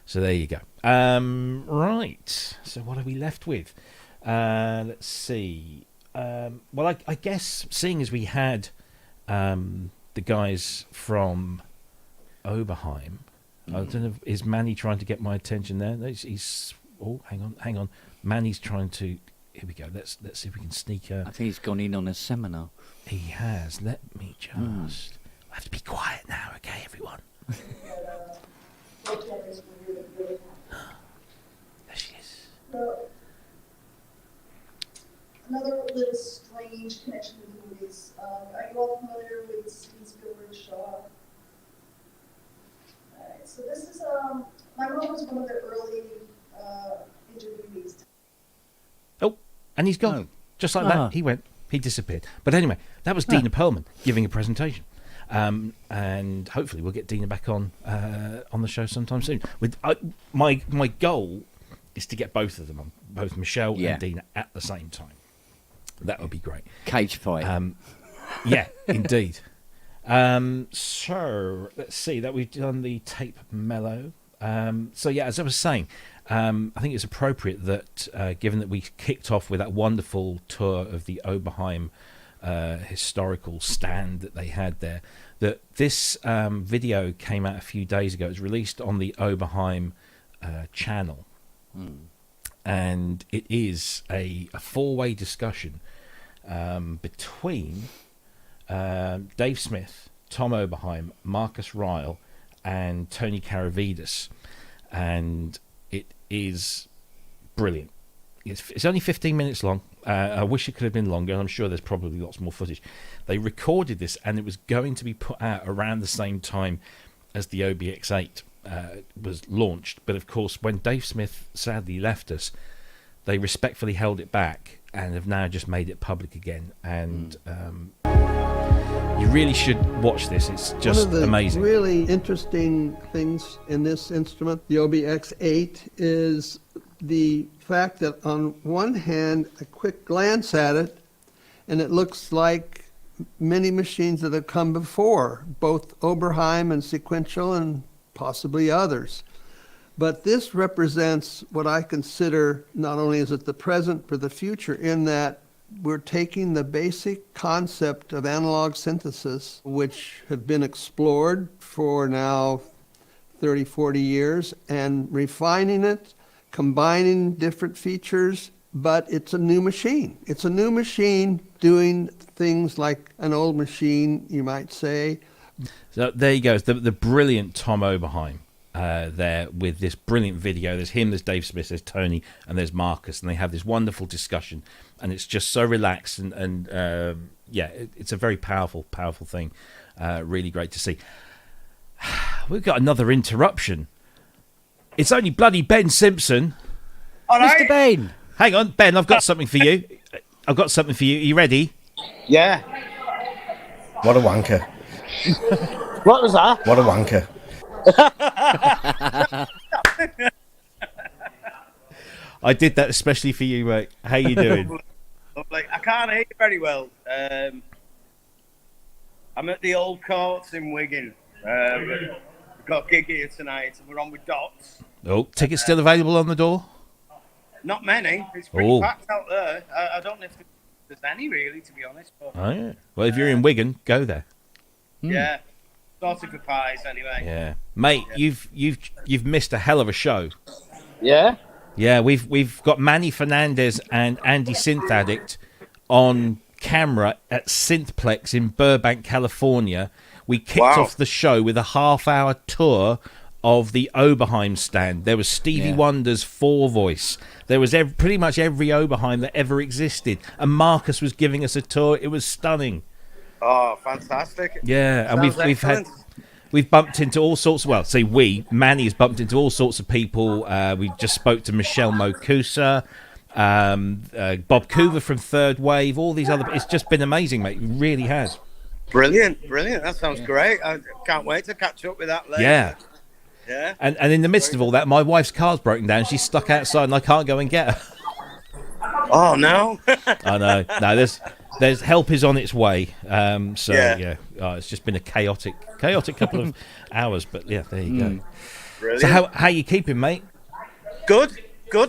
So there you go. Right. So what are we left with? Let's see. Well, I guess seeing as we had the guys from Oberheim, I don't know. Is Manny trying to get my attention there? He's hang on. Manny's trying to. Here we go. Let's see if we can sneak her. I think he's gone in on a seminar. He has. Let me just. I have to be quiet now, okay, everyone. There she is. Another little strange connection with the movies. Are you all familiar with Steven Spielberg's Shaw? Alright, so this is my mom was one of the early interviewees. Oh, and he's gone. Just like that, he went. He disappeared. But anyway, that was Dina Pearlman giving a presentation. And hopefully we'll get Dina back on the show sometime soon. With my goal is to get both of them on, both Michelle and Dina at the same time. That would be great. Cage fight. Yeah, indeed. So let's see that we've done the Tape Mello. So yeah, as I was saying, I think it's appropriate that given that we kicked off with that wonderful tour of the Oberheim historical stand that they had there, that this video came out a few days ago. It was released on the Oberheim channel. And it is a four-way discussion between Dave Smith, Tom Oberheim, Marcus Ryle, and Tony Karavidas, and it is brilliant. It's only 15 minutes long. I wish it could have been longer, and I'm sure there's probably lots more footage. They recorded this, and it was going to be put out around the same time as the OBX8 was launched. But of course, when Dave Smith sadly left us, they respectfully held it back and have now just made it public again. And you really should watch this. It's just one of the amazing. Really interesting things in this instrument, the OBX8, is the fact that on one hand, a quick glance at it, and it looks like many machines that have come before, both Oberheim and Sequential and possibly others. But this represents what I consider not only is it the present but the future, in that we're taking the basic concept of analog synthesis, which have been explored for now 30, 40 years, and refining it, combining different features, but it's a new machine. It's a new machine doing things like an old machine, you might say. So there you go. The brilliant Tom Oberheim there with this brilliant video. There's him, there's Dave Smith, there's Tony, and there's Marcus, and they have this wonderful discussion, and it's just so relaxed, and it's a very powerful thing. Really great to see. We've got another interruption. It's only bloody Ben Simpson. All right. Mr. Ben. Hang on, Ben, I've got something for you. Are you ready? Yeah. What a wanker. What was that? What a wanker. I did that especially for you, mate. How you doing? I can't hear you very well. I'm at the Old Courts in Wigan. We've got a gig here tonight, and we're on with Dots. Oh, tickets still available on the door? Not many. It's pretty packed out there. I don't know if there's any, really, to be honest. But, oh, yeah. Well, if you're in Wigan, go there. Yeah. Sorted for pies, anyway. Yeah. Mate, yeah. You've missed a hell of a show. Yeah? Yeah, we've got Manny Fernandez and Andy Synthaddict on camera at Synthplex in Burbank, California. We kicked off the show with a half-hour tour of the Oberheim stand. There was Stevie Wonder's 4-voice. There was pretty much every Oberheim that ever existed. And Marcus was giving us a tour. It was stunning. Oh, fantastic! Yeah, and Sounds excellent. we've bumped into all sorts of, well, say Manny has bumped into all sorts of people. We just spoke to Michelle Moog-Koussa, Bob Coover from Third Wave, all these other. It's just been amazing, mate. It really has. Brilliant. That sounds great. I can't wait to catch up with that later. Yeah. And in the midst of all that, my wife's car's broken down. She's stuck outside, and I can't go and get her. Oh no! I know. No, there's help is on its way. It's just been a chaotic couple of hours, but yeah, there you go. Brilliant. So how you keeping, mate? Good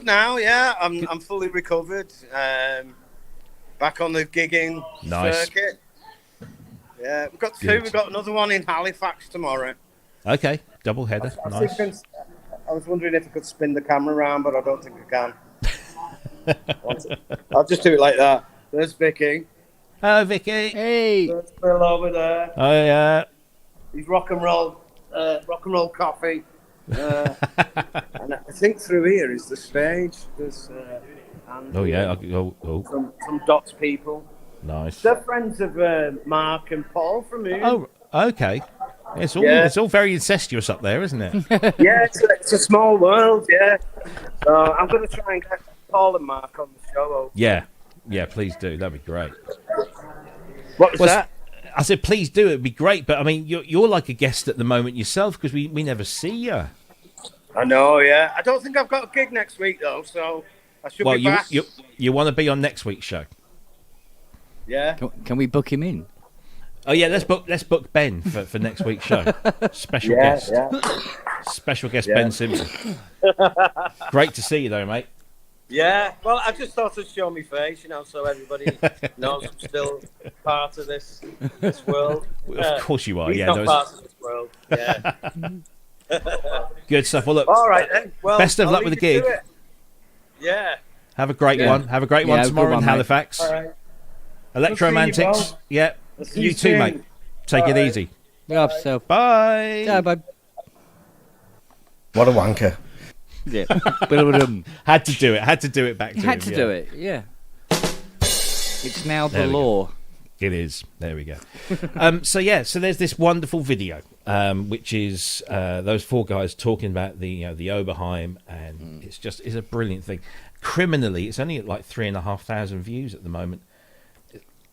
now. Yeah, I'm fully recovered. Back on the gigging circuit. Yeah, we've got two. Good. We've got another one in Halifax tomorrow. Okay, double header. Nice. I was wondering if I could spin the camera around, but I don't think I can. I'll just do it like that. There's Vicky. Hello, Vicky. Hey. There's Phil over there. Oh yeah. He's rock and roll coffee. And I think through here is the stage. There's some Dots people. Nice. They're friends of Mark and Paul from here. Oh, okay. It's all very incestuous up there, isn't it? Yeah, it's a small world. Yeah. So I'm going to try and get Paul and Mark on the show. Yeah, please do. That'd be great. What was that? I said, please do. It'd be great. But I mean, you're like a guest at the moment yourself because we never see you. I know. Yeah. I don't think I've got a gig next week though, so I should be back. You want to be on next week's show? Yeah. Can we book him in? Oh yeah, let's book Ben for next week's show. Special guest. Yeah. Special guest Ben Simpson. Great to see you though, mate. Yeah, well, I just thought I'd show my face, so everybody knows I'm still part of this world. Of course you are. He's not part of this world. Yeah. Good stuff. Well, look. All right then. Well, best of luck with the gig. Yeah. Have a great one. Have a great one tomorrow in Halifax. All right. Electromantics. Yeah. You too, mate. Take it easy. Love yourself. Bye. Yeah, bye. What a wanker. Yeah. Had to do it back to him. Had to do it, yeah. It's now the law. It is. There we go. So there's this wonderful video, which is those four guys talking about the Oberheim, and it's a brilliant thing. Criminally, it's only at like 3,500 views at the moment.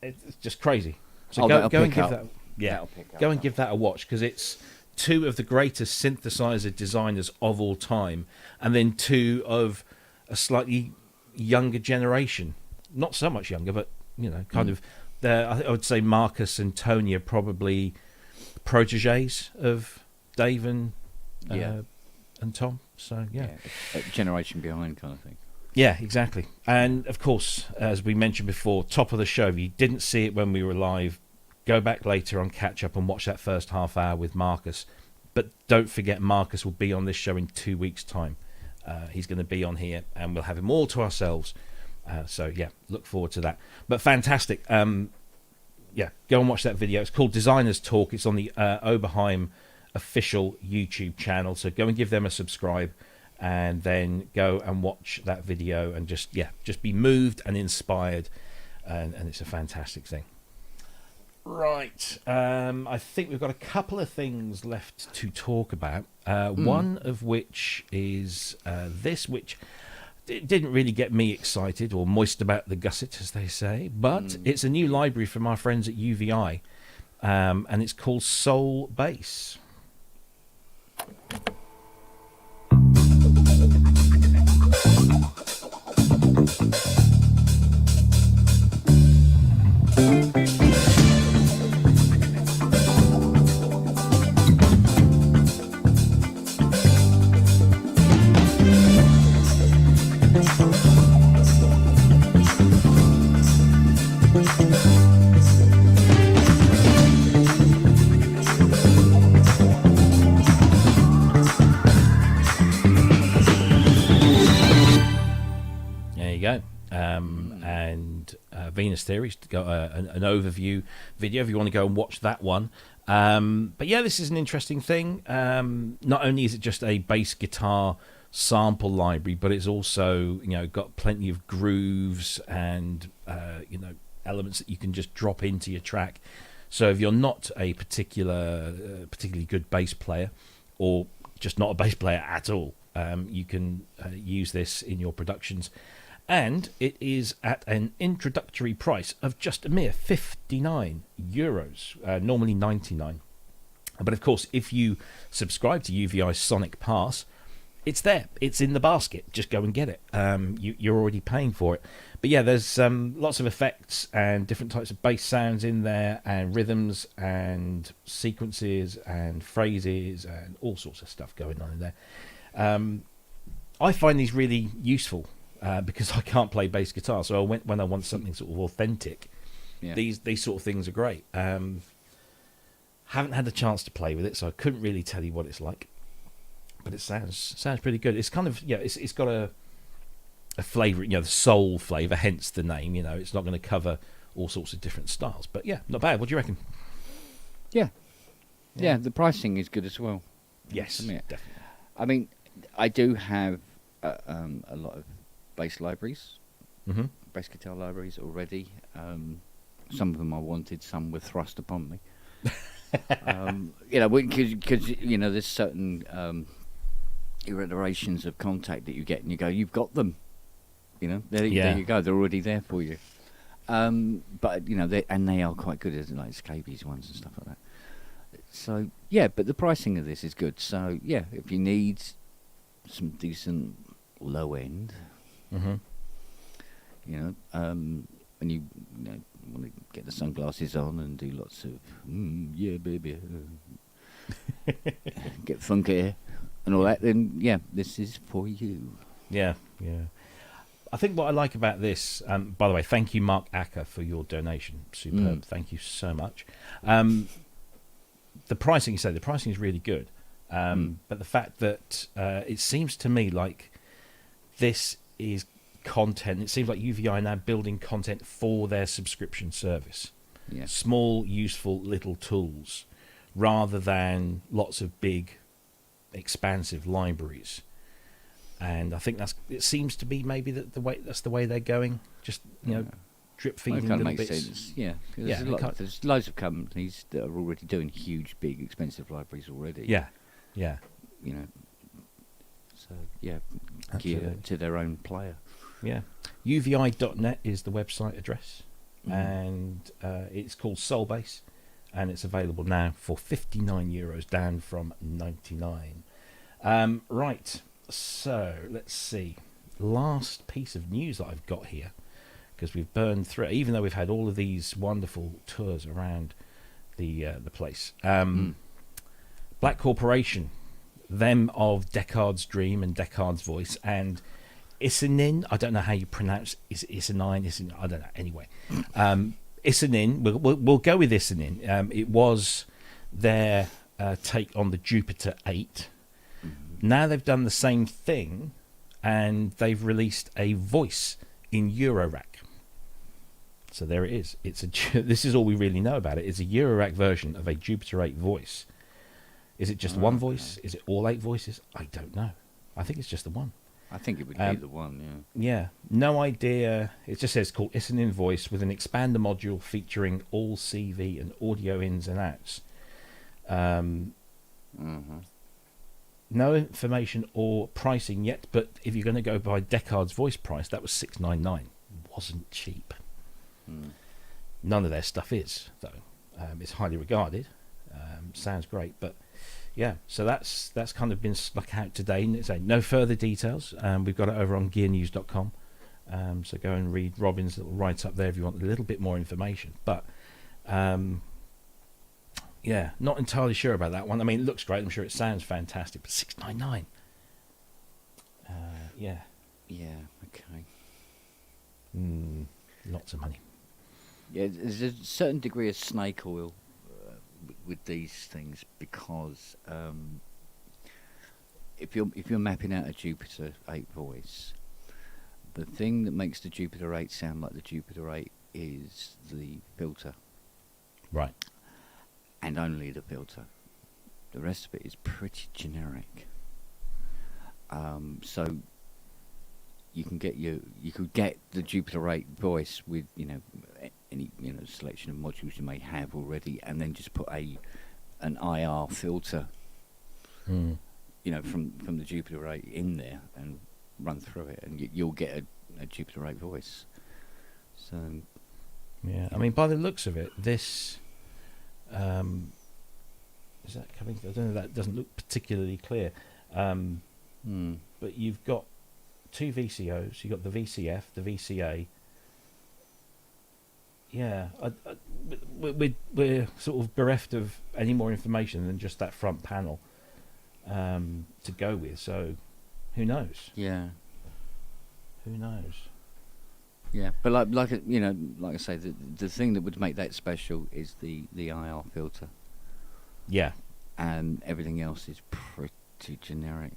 It's just crazy. So go and give that. Yeah, go and give that a watch because it's two of the greatest synthesizer designers of all time, and then two of a slightly younger generation. Not so much younger, but kind of. I would say Marcus and Tony are probably proteges of Dave and Tom. So a generation behind, kind of thing. Yeah, exactly. And of course, as we mentioned before, top of the show. If you didn't see it when we were live, go back later on catch up and watch that first half hour with Marcus. But don't forget, Marcus will be on this show in 2 weeks' time. He's going to be on here, and we'll have him all to ourselves. Look forward to that. But fantastic. Go and watch that video. It's called Designers Talk. It's on the Oberheim official YouTube channel. So go and give them a subscribe, and then go and watch that video and just be moved and inspired. And it's a fantastic thing. Right. I think we've got a couple of things left to talk about. One of which is this, which didn't really get me excited or moist about the gusset, as they say, but it's a new library from our friends at UVI, and it's called Soul Bass. And Venus Theory's got an overview video if you want to go and watch that one. But yeah, this is an interesting thing. Not only is it just a bass guitar sample library, but it's also got plenty of grooves and elements that you can just drop into your track. So if you're not a particularly good bass player, or just not a bass player at all, you can use this in your productions. And it is at an introductory price of just a mere €59, normally 99. But of course, if you subscribe to UVI Sonic Pass, it's there. It's in the basket. Just go and get it. You're already paying for it. But yeah, there's lots of effects and different types of bass sounds in there, and rhythms and sequences and phrases and all sorts of stuff going on in there. I find these really useful. Because I can't play bass guitar, so when I want something sort of authentic, these sort of things are great. Haven't had a chance to play with it, so I couldn't really tell you what it's like. But it sounds pretty good. It's kind of it's got a flavour, the soul flavour, hence the name. It's not going to cover all sorts of different styles, but yeah, not bad. What do you reckon? Yeah. The pricing is good as well. Yes, definitely. I mean, I do have a lot of bass libraries, bass guitar libraries already. Some of them I wanted, some were thrust upon me. Because there's certain iterations of contact that you get, and you go, you've got them. There you go, they're already there for you. But they are quite good, as like Scabies ones and stuff like that. So yeah, but the pricing of this is good. So yeah, if you need some decent low end. And you want to get the sunglasses on and do lots of yeah baby get funky and all that, then yeah, this is for you. Yeah. I think what I like about this, by the way, thank you Mark Acker for your donation, superb. Thank you so much. The pricing, the pricing is really good, but the fact that it seems to me like this is content. It seems like UVI are now building content for their subscription service. Yeah. Small, useful little tools, rather than lots of big, expansive libraries. And I think it seems to be maybe that's the way they're going. Just drip feeding little bits. Sense. Yeah. There's loads of companies that are already doing huge, big, expensive libraries already. Yeah. So yeah, gear to their own player. Yeah, uvi.net is the website address, and it's called Soul Bass, and it's available now for €59, down from 99. Right, so let's see. Last piece of news that I've got here, because we've burned through, even though we've had all of these wonderful tours around the place. Black Corporation. Them of Deckard's Dream and Deckard's Voice, and Ise-Nin. I don't know how you pronounce Ise-Nin. I don't know. Anyway, Ise-Nin. We'll go with Ise-Nin. It was their take on the Jupiter 8. Now they've done the same thing, and they've released a voice in Eurorack. So there it is. This is all we really know about it. It's a Eurorack version of a Jupiter 8 voice. Is it just one voice? Is it all 8 voices? I don't know. I think it's just the one. I think it would be the one, yeah. Yeah, no idea. It just says called Ise-Nin Voice with an expander module featuring all CV and audio ins and outs. No information or pricing yet, but if you're going to go by Deckard's Voice price, that was $699. Wasn't cheap. None of their stuff is, though. It's highly regarded. Sounds great, but yeah, so that's kind of been stuck out today. No further details. We've got it over on gearnews.com, so go and read Robin's little write-up there if you want a little bit more information. But yeah, not entirely sure about that one. I mean, it looks great. I'm sure it sounds fantastic, but $699. Yeah. Okay. Lots of money. Yeah, there's a certain degree of snake oil with these things, because if you're mapping out a Jupiter 8 voice, the thing that makes the Jupiter 8 sound like the Jupiter 8 is the filter. Right. And only the filter. The rest of it is pretty generic. So you could get the Jupiter 8 voice with any selection of modules you may have already, and then just put an IR filter, from the Jupiter 8 in there and run through it, and you'll get a Jupiter 8 voice. So yeah, I mean, by the looks of it, this is that coming? I don't know. That doesn't look particularly clear. But you've got 2 VCOs. You've got the VCF, the VCA. Yeah, we're sort of bereft of any more information than just that front panel to go with. So, who knows? Yeah. Who knows? Yeah, but like I say, the thing that would make that special is the IR filter. Yeah. And everything else is pretty generic,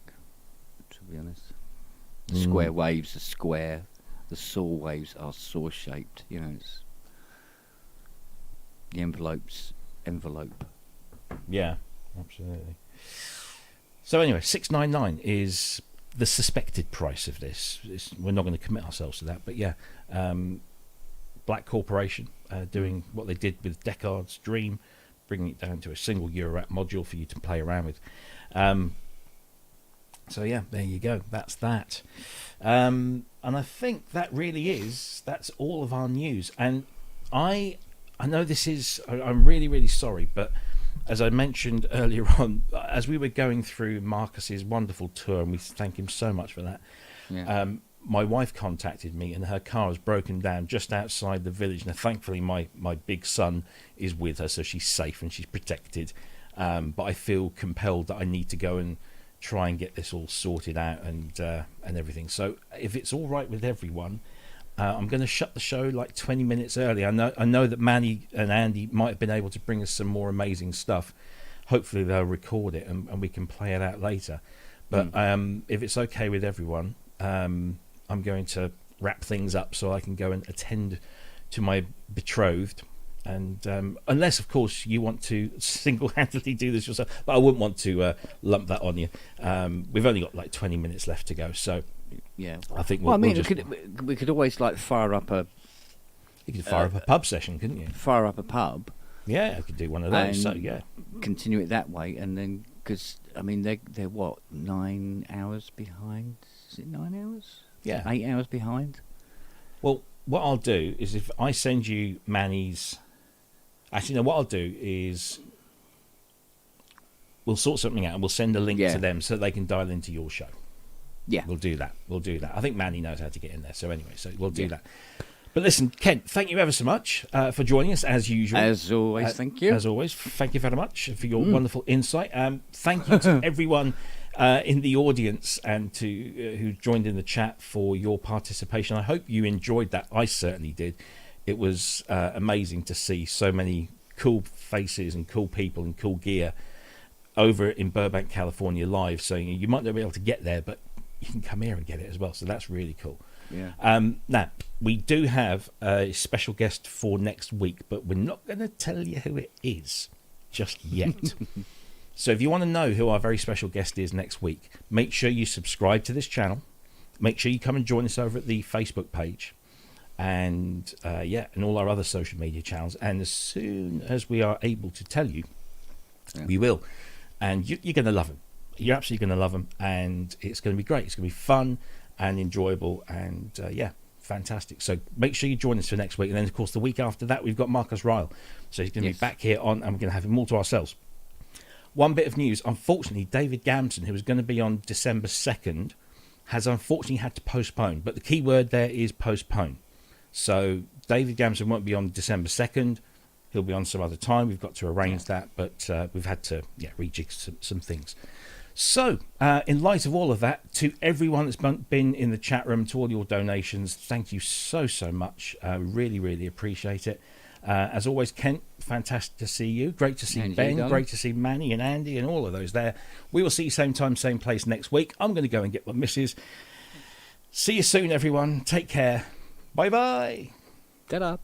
to be honest. The square waves are square. The saw waves are saw shaped. It's the envelope. Yeah, absolutely. So anyway, $699 is the suspected price of this. We're not going to commit ourselves to that, but yeah, Black Corporation doing what they did with Deckard's Dream, bringing it down to a single Eurorack module for you to play around with. So yeah, there you go. That's that. And I think that's all of our news. And I know this is, I'm really, really sorry, but as I mentioned earlier on, as we were going through Marcus's wonderful tour, and we thank him so much for that, my wife contacted me, and her car has broken down just outside the village. Now, thankfully, my big son is with her, so she's safe and she's protected. But I feel compelled that I need to go and try and get this all sorted out and everything. So if it's all right with everyone, I'm going to shut the show like 20 minutes early. I know that Manny and Andy might have been able to bring us some more amazing stuff. Hopefully they'll record it and we can play it out later. But if it's okay with everyone, I'm going to wrap things up so I can go and attend to my betrothed. And unless, of course, you want to single-handedly do this yourself, but I wouldn't want to lump that on you. We've only got like 20 minutes left to go, so yeah, I think we could always like fire up a. You could fire up a pub session, couldn't you? Fire up a pub. Yeah, I could do one of those. So yeah, continue it that way, and then because I mean they're what 9 hours behind? Is it 9 hours? Yeah, 8 hours behind. Well, what I'll do is if I send you Manny's. Actually, no, what I'll do is we'll sort something out and we'll send a link to them so they can dial into your show. Yeah. We'll do that. I think Manny knows how to get in there. So anyway, we'll do that. But listen, Ken, thank you ever so much for joining us, as usual. As always, thank you. As always, thank you very much for your wonderful insight. Thank you to everyone in the audience and to who joined in the chat for your participation. I hope you enjoyed that. I certainly did. It was amazing to see so many cool faces and cool people and cool gear over in Burbank, California live. So you might not be able to get there, but you can come here and get it as well. So that's really cool. Yeah. Now, we do have a special guest for next week, but we're not going to tell you who it is just yet. So if you want to know who our very special guest is next week, make sure you subscribe to this channel. Make sure you come and join us over at the Facebook page. And and all our other social media channels. And as soon as we are able to tell you, we will. And you're going to love them. You're absolutely going to love them. And it's going to be great. It's going to be fun and enjoyable. And fantastic. So make sure you join us for next week. And then, of course, the week after that, we've got Marcus Ryle. So he's going to be back here on, and we're going to have him all to ourselves. One bit of news. Unfortunately, David Gamson, who was going to be on December 2nd, has unfortunately had to postpone. But the key word there is postpone. So David Gamson won't be on December 2nd. He'll be on some other time. We've got to arrange that, but we've had to rejig some things. So in light of all of that, to everyone that's been in the chat room, to all your donations, thank you so much. Really, really appreciate it. As always, Kent, fantastic to see you. Great to see Ben. Great to see Manny and Andy and all of those there. We will see you same time, same place next week. I'm going to go and get my missus. See you soon, everyone. Take care. Bye-bye. Ta-da.